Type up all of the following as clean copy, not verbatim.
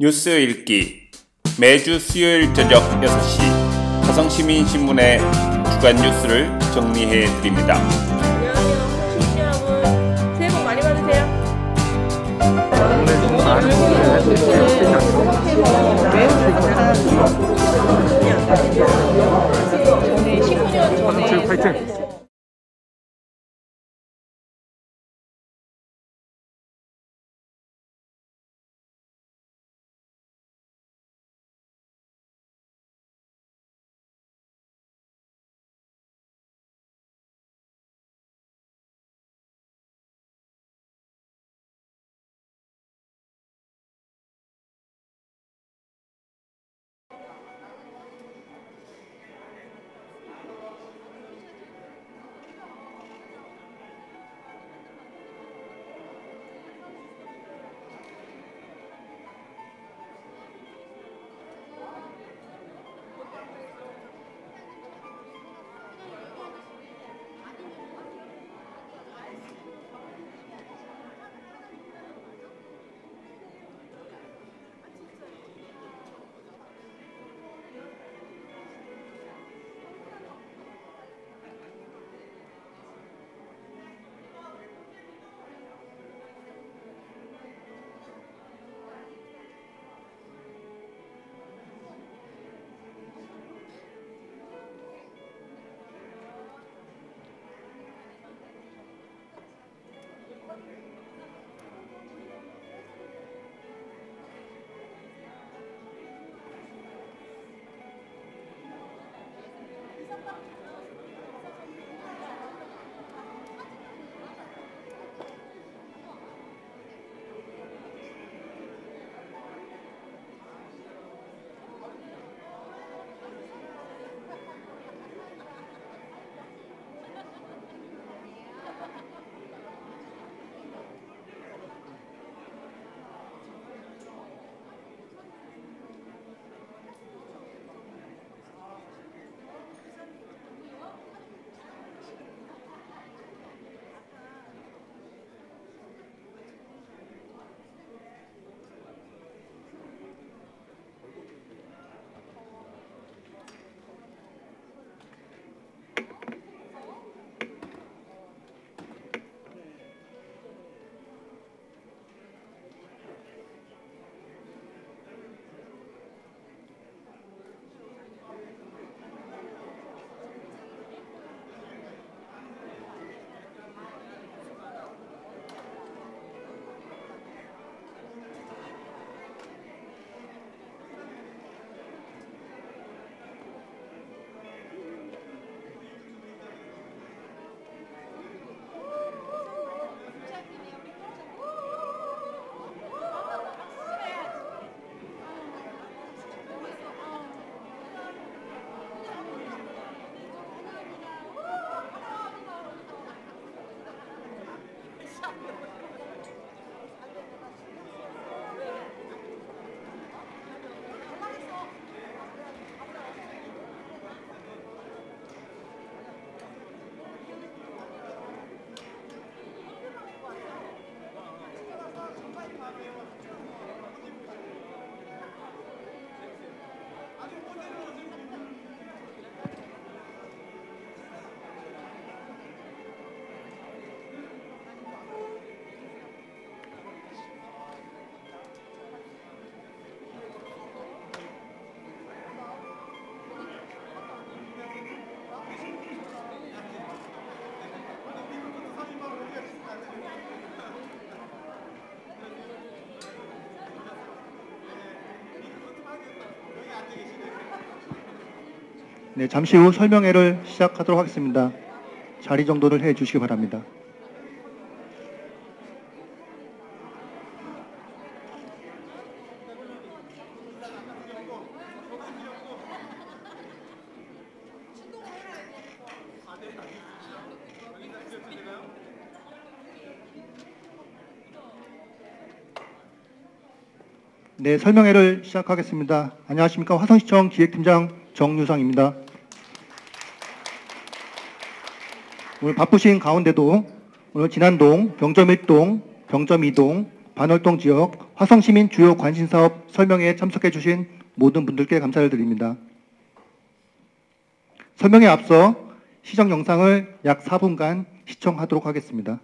뉴스 읽기 매주 수요일 저녁 6시 화성시민신문의 주간 뉴스를 정리해 드립니다. 안녕하세요. 시청자 여러분. 새해 복 많이 받으세요. 전에 19년 전에 파이팅! 네, 잠시 후 설명회를 시작하도록 하겠습니다. 자리 정돈을 해 주시기 바랍니다. 네, 설명회를 시작하겠습니다. 안녕하십니까. 화성시청 기획팀장 정유상입니다. 오늘 바쁘신 가운데도 오늘 진안동, 병점 1동, 병점 2동, 반월동 지역 화성시민 주요 관심사업 설명회에 참석해 주신 모든 분들께 감사를 드립니다. 설명에 앞서 시정 영상을 약 4분간 시청하도록 하겠습니다.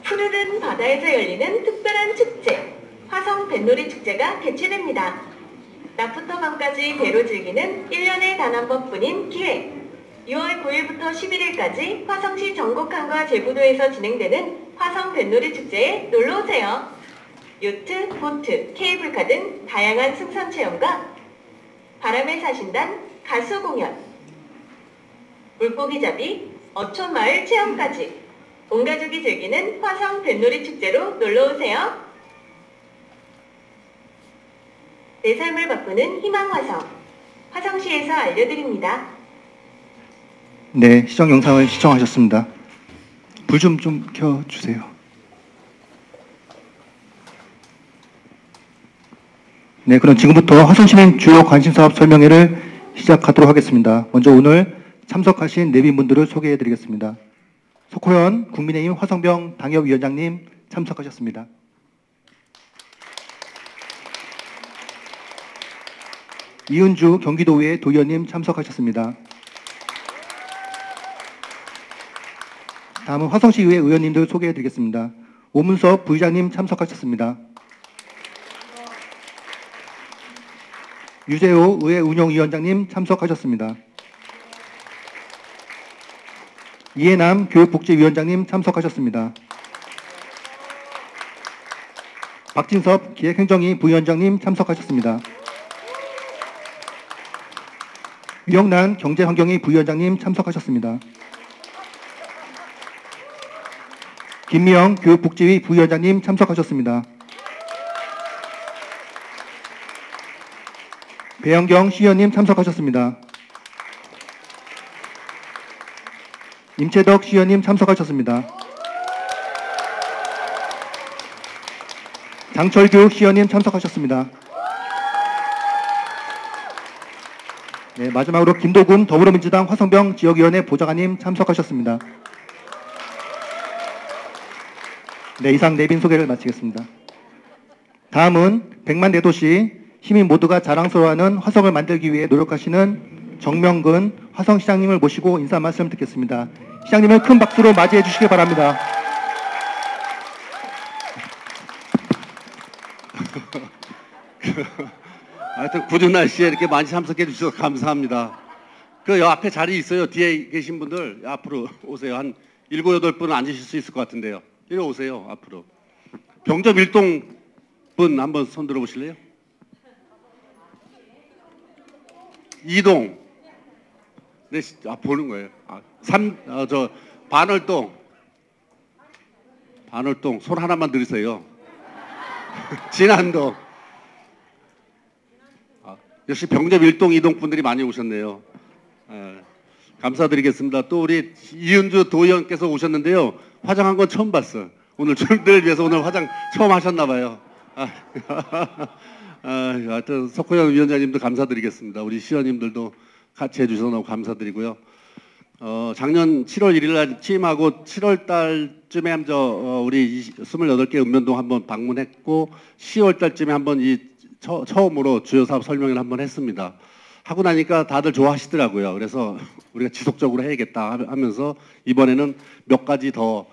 푸르른 바다에서 열리는 특별한 축제, 화성 뱃놀이 축제가 개최됩니다. 낮부터 밤까지 배로 즐기는 1년에 단 한 번뿐인 기회. 6월 9일부터 11일까지 화성시 전곡항과 제부도에서 진행되는 화성 뱃놀이 축제에 놀러오세요. 요트, 보트, 케이블카 등 다양한 승선 체험과 바람의 사신단, 가수 공연, 물고기 잡이, 어촌마을 체험까지 온 가족이 즐기는 화성 뱃놀이 축제로 놀러오세요. 내 삶을 바꾸는 희망화성, 화성시에서 알려드립니다. 네, 시정 영상을 시청하셨습니다. 불 좀 켜주세요. 네, 그럼 지금부터 화성시민 주요 관심사업 설명회를 시작하도록 하겠습니다. 먼저 오늘 참석하신 내빈분들을 소개해드리겠습니다. 석호연 국민의힘 화성병 당협위원장님 참석하셨습니다. 이은주 경기도의회 도의원님 참석하셨습니다. 다음은 화성시의회 의원님들 소개해드리겠습니다. 오문섭 부의장님 참석하셨습니다. 유재호 의회 운영위원장님 참석하셨습니다. 이해남 교육복지위원장님 참석하셨습니다. 박진섭 기획행정위 부위원장님 참석하셨습니다. 유영란 경제환경위 부위원장님 참석하셨습니다. 김미영 교육복지위 부위원장님 참석하셨습니다. 배영경 시의원님 참석하셨습니다. 임채덕 시의원님 참석하셨습니다. 장철규 시의원님 참석하셨습니다. 네, 마지막으로 김도금 더불어민주당 화성병 지역위원회 보좌관님 참석하셨습니다. 네, 이상 내빈 소개를 마치겠습니다. 다음은 100만 대도시 시민 모두가 자랑스러워하는 화성을 만들기 위해 노력하시는 정명근 화성시장님을 모시고 인사 말씀 듣겠습니다. 시장님을 큰 박수로 맞이해 주시기 바랍니다. 하여튼 굳은 날씨에 이렇게 많이 참석해 주셔서 감사합니다. 그 앞에 자리 있어요. 뒤에 계신 분들 앞으로 오세요. 한 7, 8분 앉으실 수 있을 것 같은데요. 이리 오세요. 앞으로. 병접 일동 분 한번 손 들어 보실래요? 이동. 네, 보는 거예요. 반월동. 반월동 손 하나만 들으세요. 진안동. 역시 병접 일동 이동 분들이 많이 오셨네요. 감사드리겠습니다. 또 우리 이은주 도의원께서 오셨는데요. 화장한 건 처음 봤어요. 오늘 저희들 위해서 오늘 화장 처음 하셨나 봐요. 하여튼 석호영 위원장님도 감사드리겠습니다. 우리 시의원님들도 같이 해주셔서 너무 감사드리고요. 작년 7월 1일 날 취임하고 7월 달쯤에 우리 28개 읍면동 한번 방문했고 10월 달쯤에 한번 처음으로 주요 사업 설명회를 한번 했습니다. 하고 나니까 다들 좋아하시더라고요. 그래서 우리가 지속적으로 해야겠다 하면서 이번에는 몇 가지 더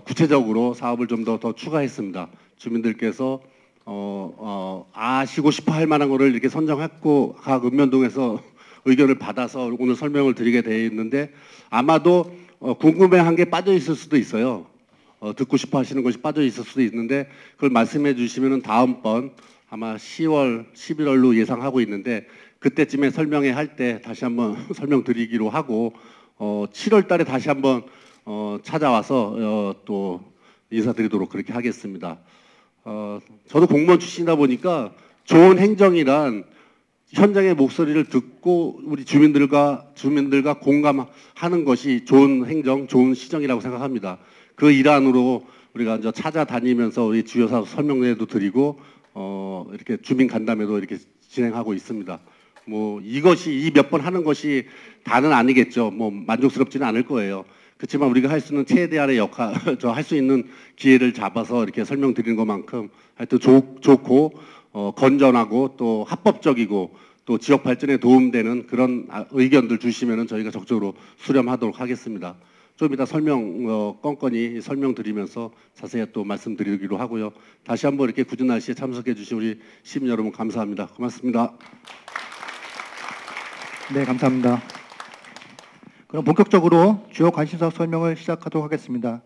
구체적으로 사업을 좀 더 추가했습니다. 주민들께서 아시고 싶어 할 만한 거를 이렇게 선정했고 각 읍면동에서 의견을 받아서 오늘 설명을 드리게 되어 있는데 아마도 궁금해한 게 빠져 있을 수도 있어요. 듣고 싶어 하시는 것이 빠져 있을 수도 있는데 그걸 말씀해 주시면은 다음번 아마 10월, 11월로 예상하고 있는데 그때쯤에 설명회 할 때 다시 한번 설명드리기로 하고 7월 달에 다시 한번 찾아와서 또 인사드리도록 그렇게 하겠습니다. 저도 공무원 출신이다 보니까 좋은 행정이란 현장의 목소리를 듣고 우리 주민들과 공감하는 것이 좋은 행정, 좋은 시정이라고 생각합니다. 그 일환으로 우리가 이제 찾아다니면서 우리 주요 사업 설명회도 드리고 이렇게 주민 간담회도 이렇게 진행하고 있습니다. 뭐 이것이 이 몇 번 하는 것이 다는 아니겠죠. 뭐 만족스럽지는 않을 거예요. 그렇지만 우리가 할 수 있는 최대한의 역할, 할 수 있는 기회를 잡아서 이렇게 설명드리는 것만큼 하여튼 좋고 건전하고 또 합법적이고 또 지역 발전에 도움되는 그런 의견들 주시면은 저희가 적극적으로 수렴하도록 하겠습니다. 좀 이따 건건히 설명드리면서 자세히 또 말씀드리기로 하고요. 다시 한번 이렇게 굳은 날씨에 참석해 주신 우리 시민 여러분 감사합니다. 고맙습니다. 네, 감사합니다. 그럼 본격적으로 주요 관심사 설명을 시작하도록 하겠습니다.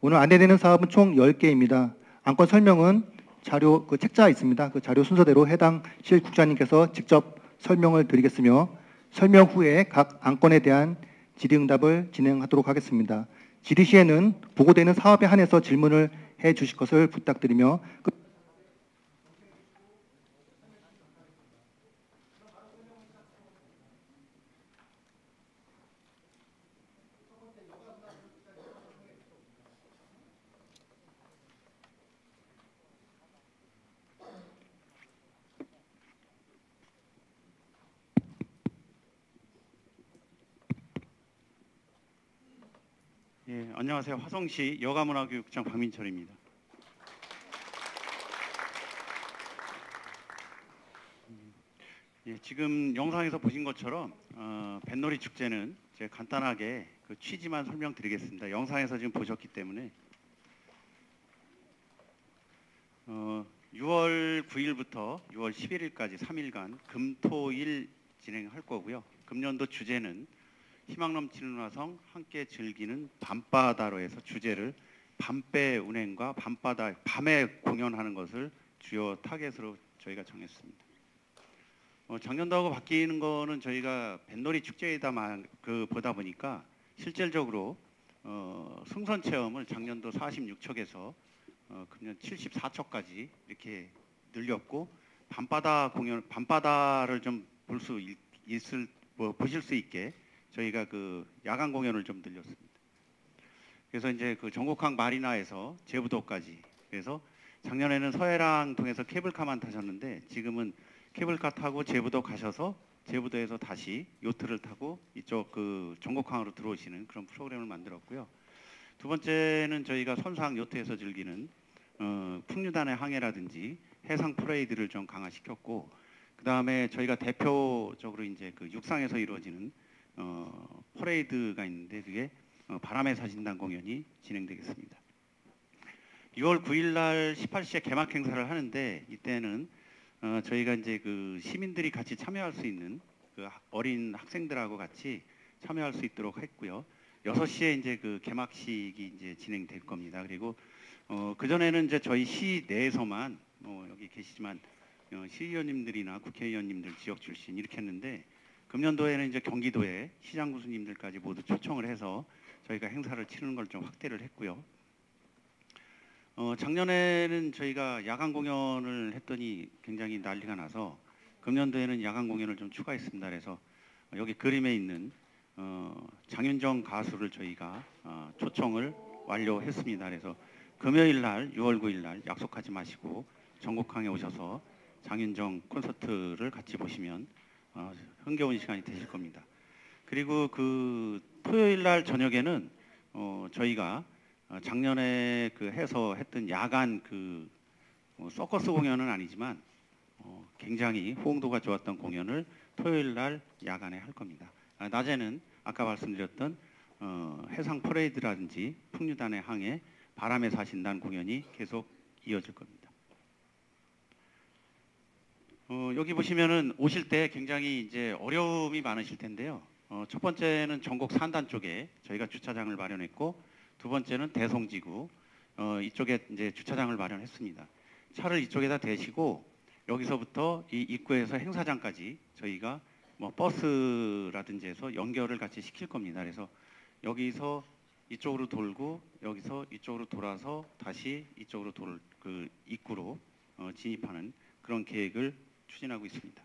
오늘 안내되는 사업은 총 10개입니다. 안건 설명은 자료, 책자 있습니다. 그 자료 순서대로 해당 실 국장님께서 직접 설명을 드리겠으며 설명 후에 각 안건에 대한 질의응답을 진행하도록 하겠습니다. 질의 시에는 보고되는 사업에 한해서 질문을 해 주실 것을 부탁드리며 예, 안녕하세요. 화성시 여가문화교육청 박민철입니다. 예, 지금 영상에서 보신 것처럼 뱃놀이 축제는 제가 간단하게 그 취지만 설명드리겠습니다. 영상에서 지금 보셨기 때문에 6월 9일부터 6월 11일까지 3일간 금토일 진행할 거고요. 금년도 주제는 희망 넘치는 화성 함께 즐기는 밤바다로 해서 주제를 밤배 운행과 밤바다 밤에 공연하는 것을 주요 타겟으로 저희가 정했습니다. 작년도하고 바뀌는 거는 저희가 뱃놀이 축제이다 보다 보니까 실질적으로 승선 체험을 작년도 46척에서 금년 74척까지 이렇게 늘렸고 밤바다를 좀 보실 수 있게 저희가 그 야간 공연을 좀 늘렸습니다. 그래서 이제 그 전곡항 마리나에서 제부도까지, 그래서 작년에는 서해랑 통해서 케이블카만 타셨는데 지금은 케이블카 타고 제부도 가셔서 제부도에서 다시 요트를 타고 이쪽 그 전곡항으로 들어오시는 그런 프로그램을 만들었고요. 두 번째는 저희가 선상 요트에서 즐기는 풍류단의 항해라든지 해상 프레이드를 좀 강화시켰고, 그 다음에 저희가 대표적으로 이제 그 육상에서 이루어지는 퍼레이드가 있는데 그게 바람의 사신단 공연이 진행되겠습니다. 6월 9일 날 18시에 개막 행사를 하는데 이때는 저희가 이제 그 시민들이 같이 참여할 수 있는 그 어린 학생들하고 같이 참여할 수 있도록 했고요. 6시에 이제 그 개막식이 이제 진행될 겁니다. 그리고 그 전에는 이제 저희 시 내에서만 여기 계시지만 시의원님들이나 국회의원님들 지역 출신 이렇게 했는데 금년도에는 이제 경기도에 시장 구수님들까지 모두 초청을 해서 저희가 행사를 치르는 걸 좀 확대를 했고요. 작년에는 저희가 야간 공연을 했더니 굉장히 난리가 나서 금년도에는 야간 공연을 좀 추가했습니다. 그래서 여기 그림에 있는 장윤정 가수를 저희가 초청을 완료했습니다. 그래서 금요일 날 6월 9일 날 약속하지 마시고 전곡항에 오셔서 장윤정 콘서트를 같이 보시면 흥겨운 시간이 되실 겁니다. 그리고 그 토요일 날 저녁에는 저희가 작년에 그 해서 했던 야간 그 서커스 공연은 아니지만 굉장히 호응도가 좋았던 공연을 토요일 날 야간에 할 겁니다. 낮에는 아까 말씀드렸던 해상 퍼레이드라든지 풍류단의 항해, 바람의 사신단 공연이 계속 이어질 겁니다. 여기 보시면은 오실 때 굉장히 이제 어려움이 많으실 텐데요. 첫 번째는 전곡 산단 쪽에 저희가 주차장을 마련했고, 두 번째는 대송지구 이쪽에 이제 주차장을 마련했습니다. 차를 이쪽에다 대시고 여기서부터 이 입구에서 행사장까지 저희가 뭐 버스라든지 해서 연결을 같이 시킬 겁니다. 그래서 여기서 이쪽으로 돌고 여기서 이쪽으로 돌아서 다시 이쪽으로 그 입구로 진입하는 그런 계획을 추진하고 있습니다.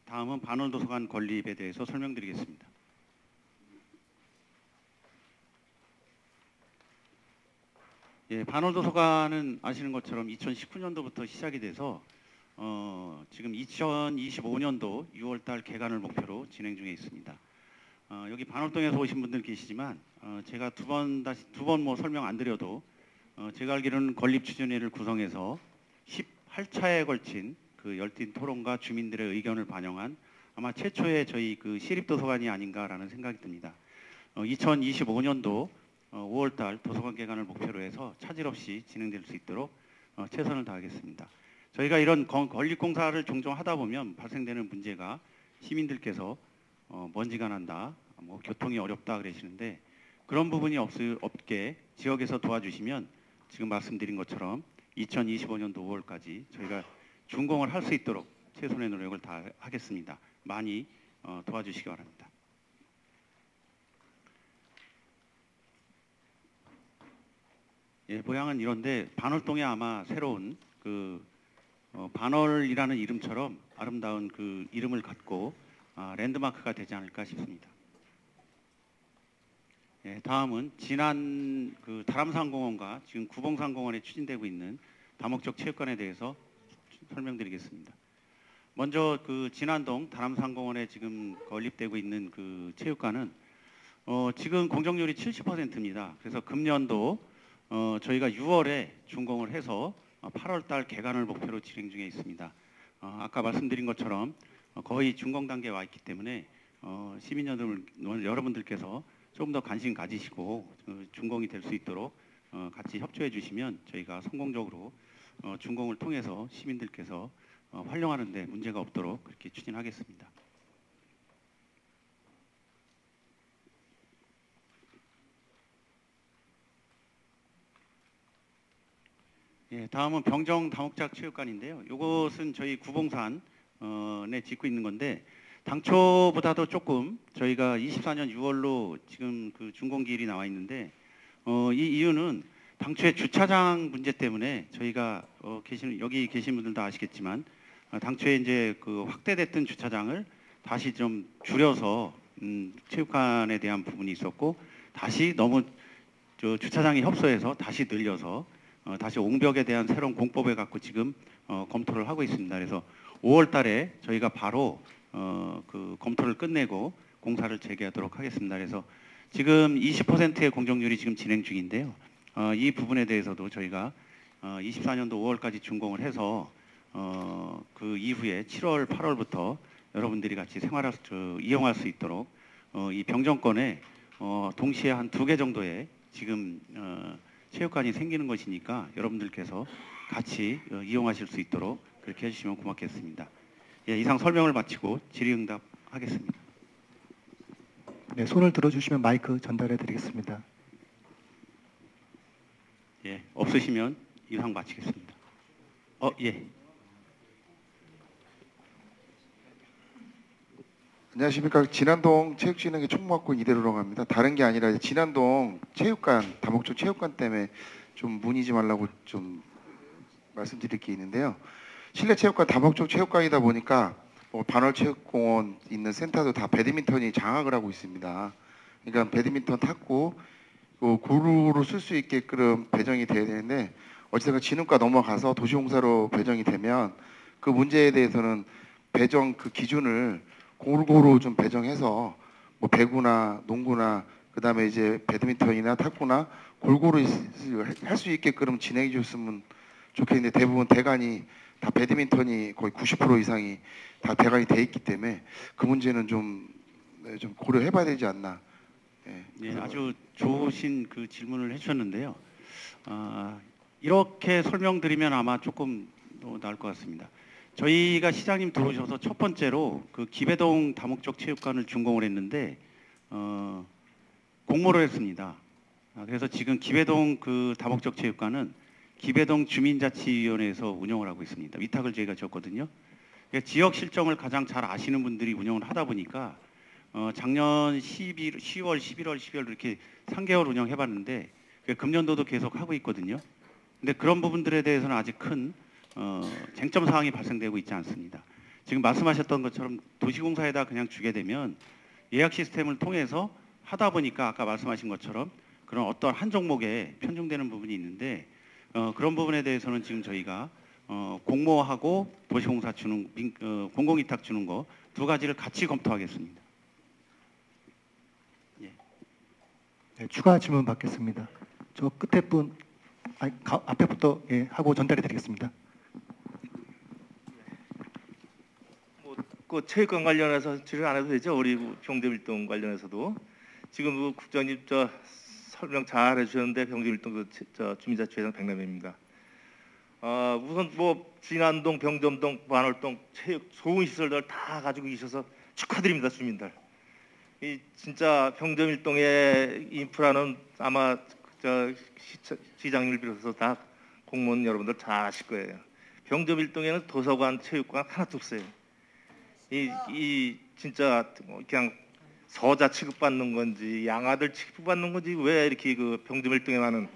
다음은 반월도서관 건립에 대해서 설명드리겠습니다. 반월도서관은 아시는 것처럼 2019년도부터 시작이 돼서 지금 2025년도 6월달 개관을 목표로 진행 중에 있습니다. 여기 반월동에서 오신 분들 계시지만 제가 두 번 뭐 설명 안 드려도 제가 알기로는 건립추진회를 구성해서 18차에 걸친 그 열띤 토론과 주민들의 의견을 반영한 아마 최초의 저희 그 시립도서관이 아닌가라는 생각이 듭니다. 2025년도 5월달 도서관 개관을 목표로 해서 차질 없이 진행될 수 있도록 최선을 다하겠습니다. 저희가 이런 건립공사를 종종 하다 보면 발생되는 문제가 시민들께서 먼지가 난다, 뭐 교통이 어렵다 그러시는데 그런 부분이 없게 지역에서 도와주시면 지금 말씀드린 것처럼 2025년도 5월까지 저희가 준공을 할 수 있도록 최선의 노력을 다하겠습니다. 많이 도와주시기 바랍니다. 모양은 이런데 반월동에 아마 새로운 그 반월이라는 이름처럼 아름다운 그 이름을 갖고 랜드마크가 되지 않을까 싶습니다. 다음은 지난 그 다람산공원과 지금 구봉산공원에 추진되고 있는 다목적 체육관에 대해서 설명드리겠습니다. 먼저 그 진안동 다람산공원에 지금 건립되고 있는 그 체육관은 지금 공정률이 70%입니다. 그래서 금년도 저희가 6월에 준공을 해서 8월달 개관을 목표로 진행 중에 있습니다. 아까 말씀드린 것처럼 거의 준공 단계에 와 있기 때문에 시민 여러분들께서 조금 더 관심 가지시고 준공이 될 수 있도록 같이 협조해 주시면 저희가 성공적으로 준공을 통해서 시민들께서 활용하는 데 문제가 없도록 그렇게 추진하겠습니다. 예, 다음은 병정 다목적 체육관인데요. 이것은 저희 구봉산에 짓고 있는 건데 당초보다도 조금 저희가 24년 6월로 지금 그 준공기일이 나와 있는데 이 이유는 당초에 주차장 문제 때문에 저희가 여기 계신 분들 다 아시겠지만 당초에 이제 그 확대됐던 주차장을 다시 좀 줄여서 체육관에 대한 부분이 있었고 다시 너무 주차장이 협소해서 다시 늘려서 다시 옹벽에 대한 새로운 공법에 갖고 지금 검토를 하고 있습니다. 그래서 5월 달에 저희가 바로 그 검토를 끝내고 공사를 재개하도록 하겠습니다. 그래서 지금 20%의 공정률이 지금 진행 중인데요. 이 부분에 대해서도 저희가 24년도 5월까지 준공을 해서 그 이후에 7월, 8월부터 여러분들이 같이 이용할 수 있도록 이 병정권에 동시에 한 2개 정도의 지금 체육관이 생기는 것이니까 여러분들께서 같이 이용하실 수 있도록 그렇게 해주시면 고맙겠습니다. 예, 이상 설명을 마치고 질의응답하겠습니다. 네, 손을 들어주시면 마이크 전달해 드리겠습니다. 예, 없으시면 이상 마치겠습니다. 예. 안녕하십니까. 진안동 체육진흥회 총무학군 이대로라고 합니다. 다른 게 아니라 진안동 체육관, 다목적 체육관 때문에 좀 문의지 말라고 좀 말씀드릴 게 있는데요. 실내 체육관, 다목적 체육관이다 보니까 반월체육공원 있는 센터도 다 배드민턴이 장악을 하고 있습니다. 그러니까 배드민턴 탁구 고루로 쓸 수 있게끔 배정이 돼야 되는데 어쨌든 진흥과 넘어가서 도시공사로 배정이 되면 그 문제에 대해서는 배정 그 기준을 골고루 좀 배정해서 뭐 배구나 농구나 그다음에 이제 배드민턴이나 탁구나 골고루 할 수 있게끔 진행해 줬으면 좋겠는데 대부분 대관이 다 배드민턴이 거의 90% 이상이 다 대관이 돼 있기 때문에 그 문제는 좀 고려해봐야 되지 않나. 네, 아주 좋으신 그 질문을 해주셨는데요. 이렇게 설명드리면 아마 조금 나을 것 같습니다. 저희가 시장님 들어오셔서 첫 번째로 그 기배동 다목적 체육관을 준공을 했는데 공모를 했습니다. 그래서 지금 기배동 그 다목적 체육관은 기배동 주민자치위원회에서 운영을 하고 있습니다. 위탁을 저희가 줬거든요. 그러니까 지역 실정을 가장 잘 아시는 분들이 운영을 하다 보니까 작년 10월, 11월, 12월 이렇게 3개월 운영해봤는데 금년도도 계속 하고 있거든요. 근데 그런 부분들에 대해서는 아직 큰 쟁점 사항이 발생되고 있지 않습니다. 지금 말씀하셨던 것처럼 도시공사에다 그냥 주게 되면 예약 시스템을 통해서 하다 보니까 아까 말씀하신 것처럼 그런 어떤 한 종목에 편중되는 부분이 있는데 그런 부분에 대해서는 지금 저희가 공모하고 도시공사 주는 공공위탁 주는 거 두 가지를 같이 검토하겠습니다. 예. 네, 추가 질문 받겠습니다. 저 끝에 분 앞에부터 하고 전달해 드리겠습니다. 그 체육관 관련해서 질의 안 해도 되죠? 우리 병점일동 관련해서도 지금 국장님 설명 잘 해주셨는데 병점일동 주민자치회장 백남입니다. 우선 진안동, 병점동, 반월동 체육 좋은 시설들 다 가지고 계셔서 축하드립니다, 주민들. 이 진짜 병점일동의 인프라는 아마 시장님을 비롯해서 다 공무원 여러분들 잘 아실 거예요. 병점일동에는 도서관, 체육관 하나도 없어요. 이 진짜 그냥 서자 취급받는 건지 양아들 취급받는 건지 왜 이렇게 그 병점일동에만은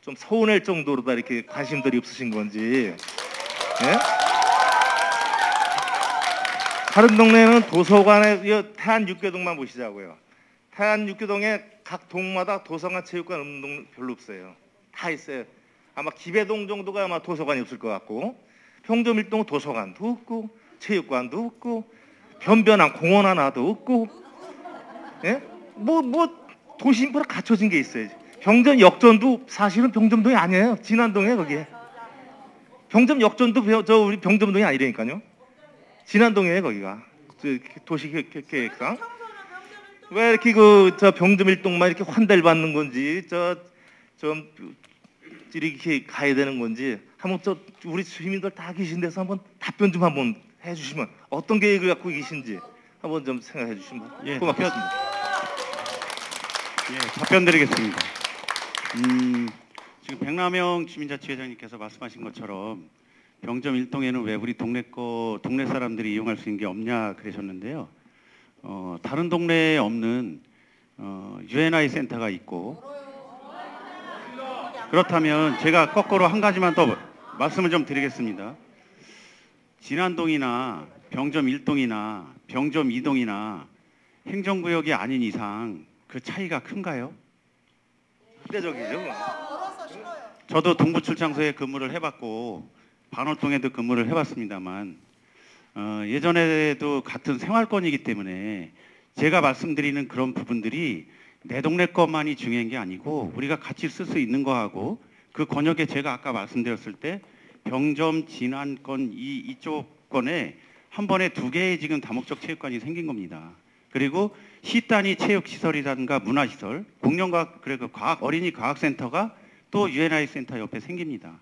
좀 서운할 정도로 다 이렇게 관심들이 없으신 건지. 예? 다른 동네는 도서관에 태안 육교동만 보시자고요. 태안 육교동에 각 동마다 도서관, 체육관 없는 동 별로 없어요. 다 있어요. 아마 기배동 정도가 아마 도서관이 없을 것 같고 병점일동 도서관도 없고 체육관도 없고 변변한 공원 하나도 없고 예? 도시 인프라 갖춰진 게 있어요. 병전 역전도 사실은 병점동이 아니에요. 진안동에 거기에. 병점 역전도 저 우리 병점동이 아니라니까요. 진안동이에요 거기가. 도시계획상. 왜 이렇게 저 병점 일동만 이렇게 환대를 받는 건지 좀 이렇게 가야 되는 건지 한번 우리 주민들 다 계신 데서 한번 답변 좀 한번 해주시면 어떤 계획을 갖고 계신지 한번 좀 생각해 주시면 고맙겠습니다. 예, 답변 드리겠습니다. 지금 백남영 주민자치회장님께서 말씀하신 것처럼 병점 1동에는 왜 우리 동네 사람들이 이용할 수 있는 게 없냐 그러셨는데요. 다른 동네에 없는 UNI 센터가 있고, 그렇다면 제가 거꾸로 한 가지만 더 말씀을 좀 드리겠습니다. 진안동이나 병점 1동이나 병점 2동이나 행정구역이 아닌 이상 그 차이가 큰가요? 대적이죠. 저도 동부출장소에 근무를 해봤고 반월동에도 근무를 해봤습니다만 예전에도 같은 생활권이기 때문에 제가 말씀드리는 그런 부분들이 내 동네 것만이 중요한 게 아니고 우리가 같이 쓸 수 있는 거하고 그 권역에 제가 아까 말씀드렸을 때 병점 진안권 이쪽 건에 한 번에 2개의 지금 다목적 체육관이 생긴 겁니다. 그리고 시 단위 체육시설이라든가 문화시설, 공룡과학 그리고 어린이 과학센터가 또 UNI 센터 옆에 생깁니다.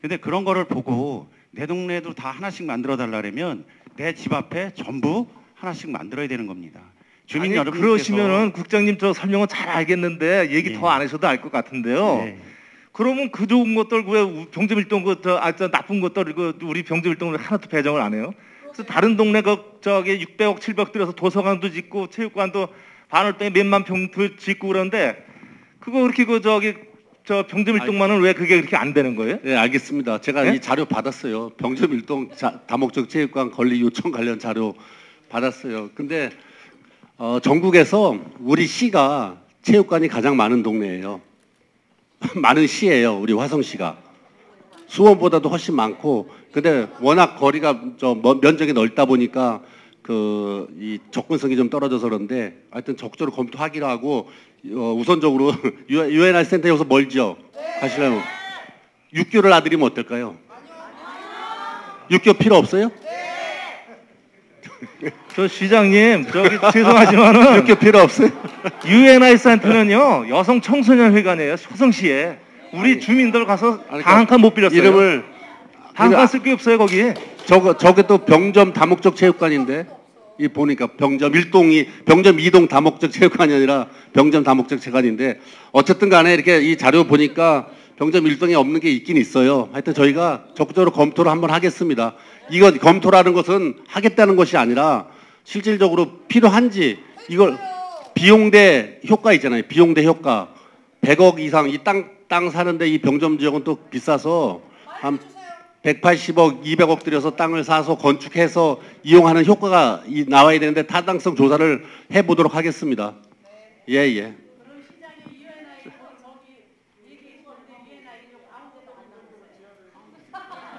근데 그런 거를 보고 내 동네도 다 하나씩 만들어 달라면 내 집 앞에 전부 하나씩 만들어야 되는 겁니다. 주민 여러분 그러시면은 국장님 저 설명은 잘 알겠는데 얘기 예. 더 안 하셔도 알 것 같은데요. 예. 그러면 그 좋은 것들 왜 병점 1동 저 나쁜 것들 우리 병점 1동을 하나도 배정을 안 해요? 그래서 다른 동네 저기 600억 700억 들여서 도서관도 짓고 체육관도 반월동에 몇만 평 짓고 그러는데 그거 그렇게 저 병점 1동만은 왜 그게 그렇게 안 되는 거예요? 네, 알겠습니다. 제가 네? 이 자료 받았어요. 병점 1동 다목적 체육관 건립 요청 관련 자료 받았어요. 근데 전국에서 우리 시가 체육관이 가장 많은 동네예요. 많은 시예요. 우리 화성시가. 수원보다도 훨씬 많고, 근데 워낙 거리가 면적이 넓다 보니까 이 접근성이 좀 떨어져서 그런데 하여튼 적극적으로 검토하기로 하고 우선적으로 UNI 센터 여기서 멀죠? 가시려면 6교를 놔드리면 어떨까요? 6교 필요 없어요? 저 시장님 죄송하지만은 6교 필요 없어요? UNI 센터는요 여성 청소년 회관이에요. 화성시에 우리 주민들 가서 방 한 칸 못 빌렸어요. 이름을 방 한 칸 쓸 게 없어요 거기. 저게 또 병점 다목적 체육관인데 이 보니까 병점 2동 다목적 체육관이 아니라 병점 다목적 체육관인데 어쨌든 간에 이렇게 이 자료 보니까 병점 1동에 없는 게 있긴 있어요. 하여튼 저희가 적극적으로 검토를 한번 하겠습니다. 이거 검토라는 것은 하겠다는 것이 아니라 실질적으로 필요한지 이걸 비용대 효과 있잖아요. 비용대 효과 100억 이상 이 땅 사는데 이 병점 지역은 또 비싸서 한 180억, 200억 들여서 땅을 사서 건축해서 이용하는 효과가 나와야 되는데 타당성 조사를 해보도록 하겠습니다. 예.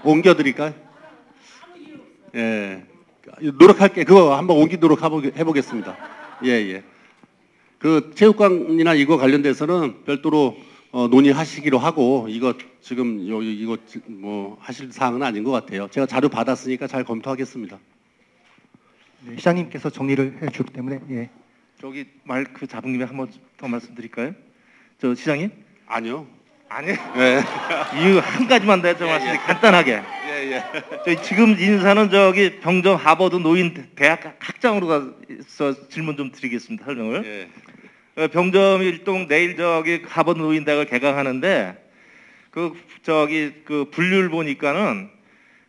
옮겨드릴까요? 예. 노력할게. 그거 한번 옮기도록 해보겠습니다. 예. 그 체육관이나 이거 관련돼서는 별도로 논의하시기로 하고 이거 지금 이거 뭐 하실 사항은 아닌 것 같아요. 제가 자료 받았으니까 잘 검토하겠습니다. 네, 시장님께서 정리를 해주기 때문에 예. 저기 그 잡은 김에 한번 더 말씀드릴까요? 저 시장님? 아니요. 아니. 예. 이거 한 가지만 더 말씀드릴게요. 간단하게. 예. 저희 지금 인사는 저기 병점 하버드 노인 대학 학장으로 가서 질문 좀 드리겠습니다. 설명을. 예. 병점 1동 내일 저기 하버드 노인대학을 개강하는데 그 분류를 보니까는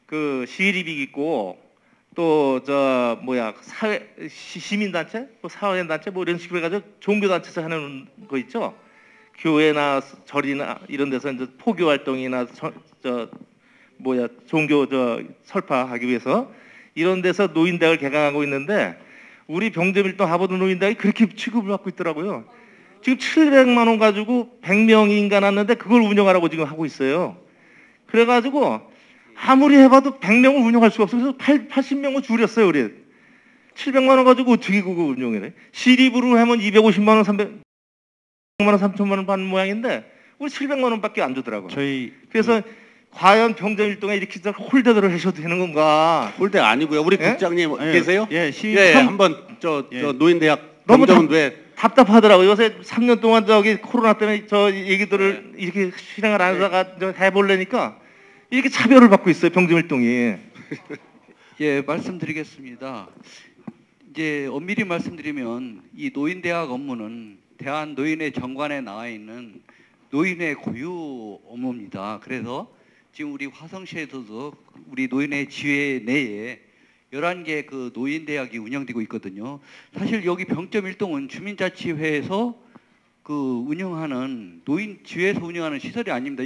그 시립이 있고 또 시민단체, 사회단체 뭐 이런 식으로 해가지고 종교단체에서 하는 거 있죠. 교회나 절이나 이런 데서 이제 포교 활동이나 종교 설파하기 위해서 이런 데서 노인대학을 개강하고 있는데 우리 병점 1동 하버드 노인대학이 그렇게 취급을 받고 있더라고요. 지금 700만 원 가지고 100명이 인간 왔는데 그걸 운영하라고 지금 하고 있어요. 그래가지고 아무리 해봐도 100명을 운영할 수가 없어서 80명을 줄였어요. 우리 700만 원 가지고 어떻게 그거 운영해? 시립으로 하면 250만 원, 300만 원, 3천만 원 받는 모양인데 우리 700만 원밖에 안 주더라고요. 저희 그래서 과연 병정일동에 이렇게 홀대들을 하셔도 되는 건가? 홀대 아니고요. 우리 예? 국장님 예, 계세요? 예, 한번 저 예. 노인대학 너무 병정은 왜 답답하더라고요. 요새 3년 동안 저기 코로나 때문에 저 얘기들을 이렇게 실행을 안 하다가 저 해보려니까 이렇게 차별을 받고 있어요. 병정일동이. 예, 말씀드리겠습니다. 이제 엄밀히 말씀드리면 이 노인대학 업무는 대한노인의 정관에 나와 있는 노인의 고유 업무입니다. 그래서 지금 우리 화성시에서도 우리 노인의 지회 내에 11개 그 노인대학이 운영되고 있거든요. 사실 여기 병점 1동은 주민자치회에서 그 운영하는 노인지회에서 운영하는 시설이 아닙니다.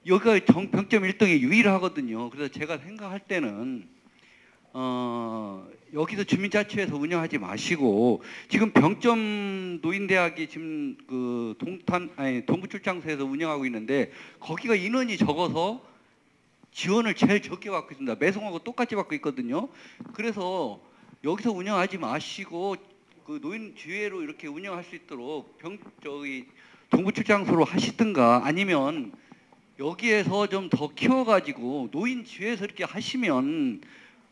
여기가 병점 1동이 유일하거든요. 그래서 제가 생각할 때는 여기서 주민자치회에서 운영하지 마시고 지금 병점 노인대학이 지금 그 동부출장소에서 운영하고 있는데 거기가 인원이 적어서 지원을 제일 적게 받고 있습니다. 매송하고 똑같이 받고 있거든요. 그래서 여기서 운영하지 마시고 그 노인지회로 이렇게 운영할 수 있도록 동부출장소로 하시든가 아니면 여기에서 좀 더 키워가지고 노인지회에서 이렇게 하시면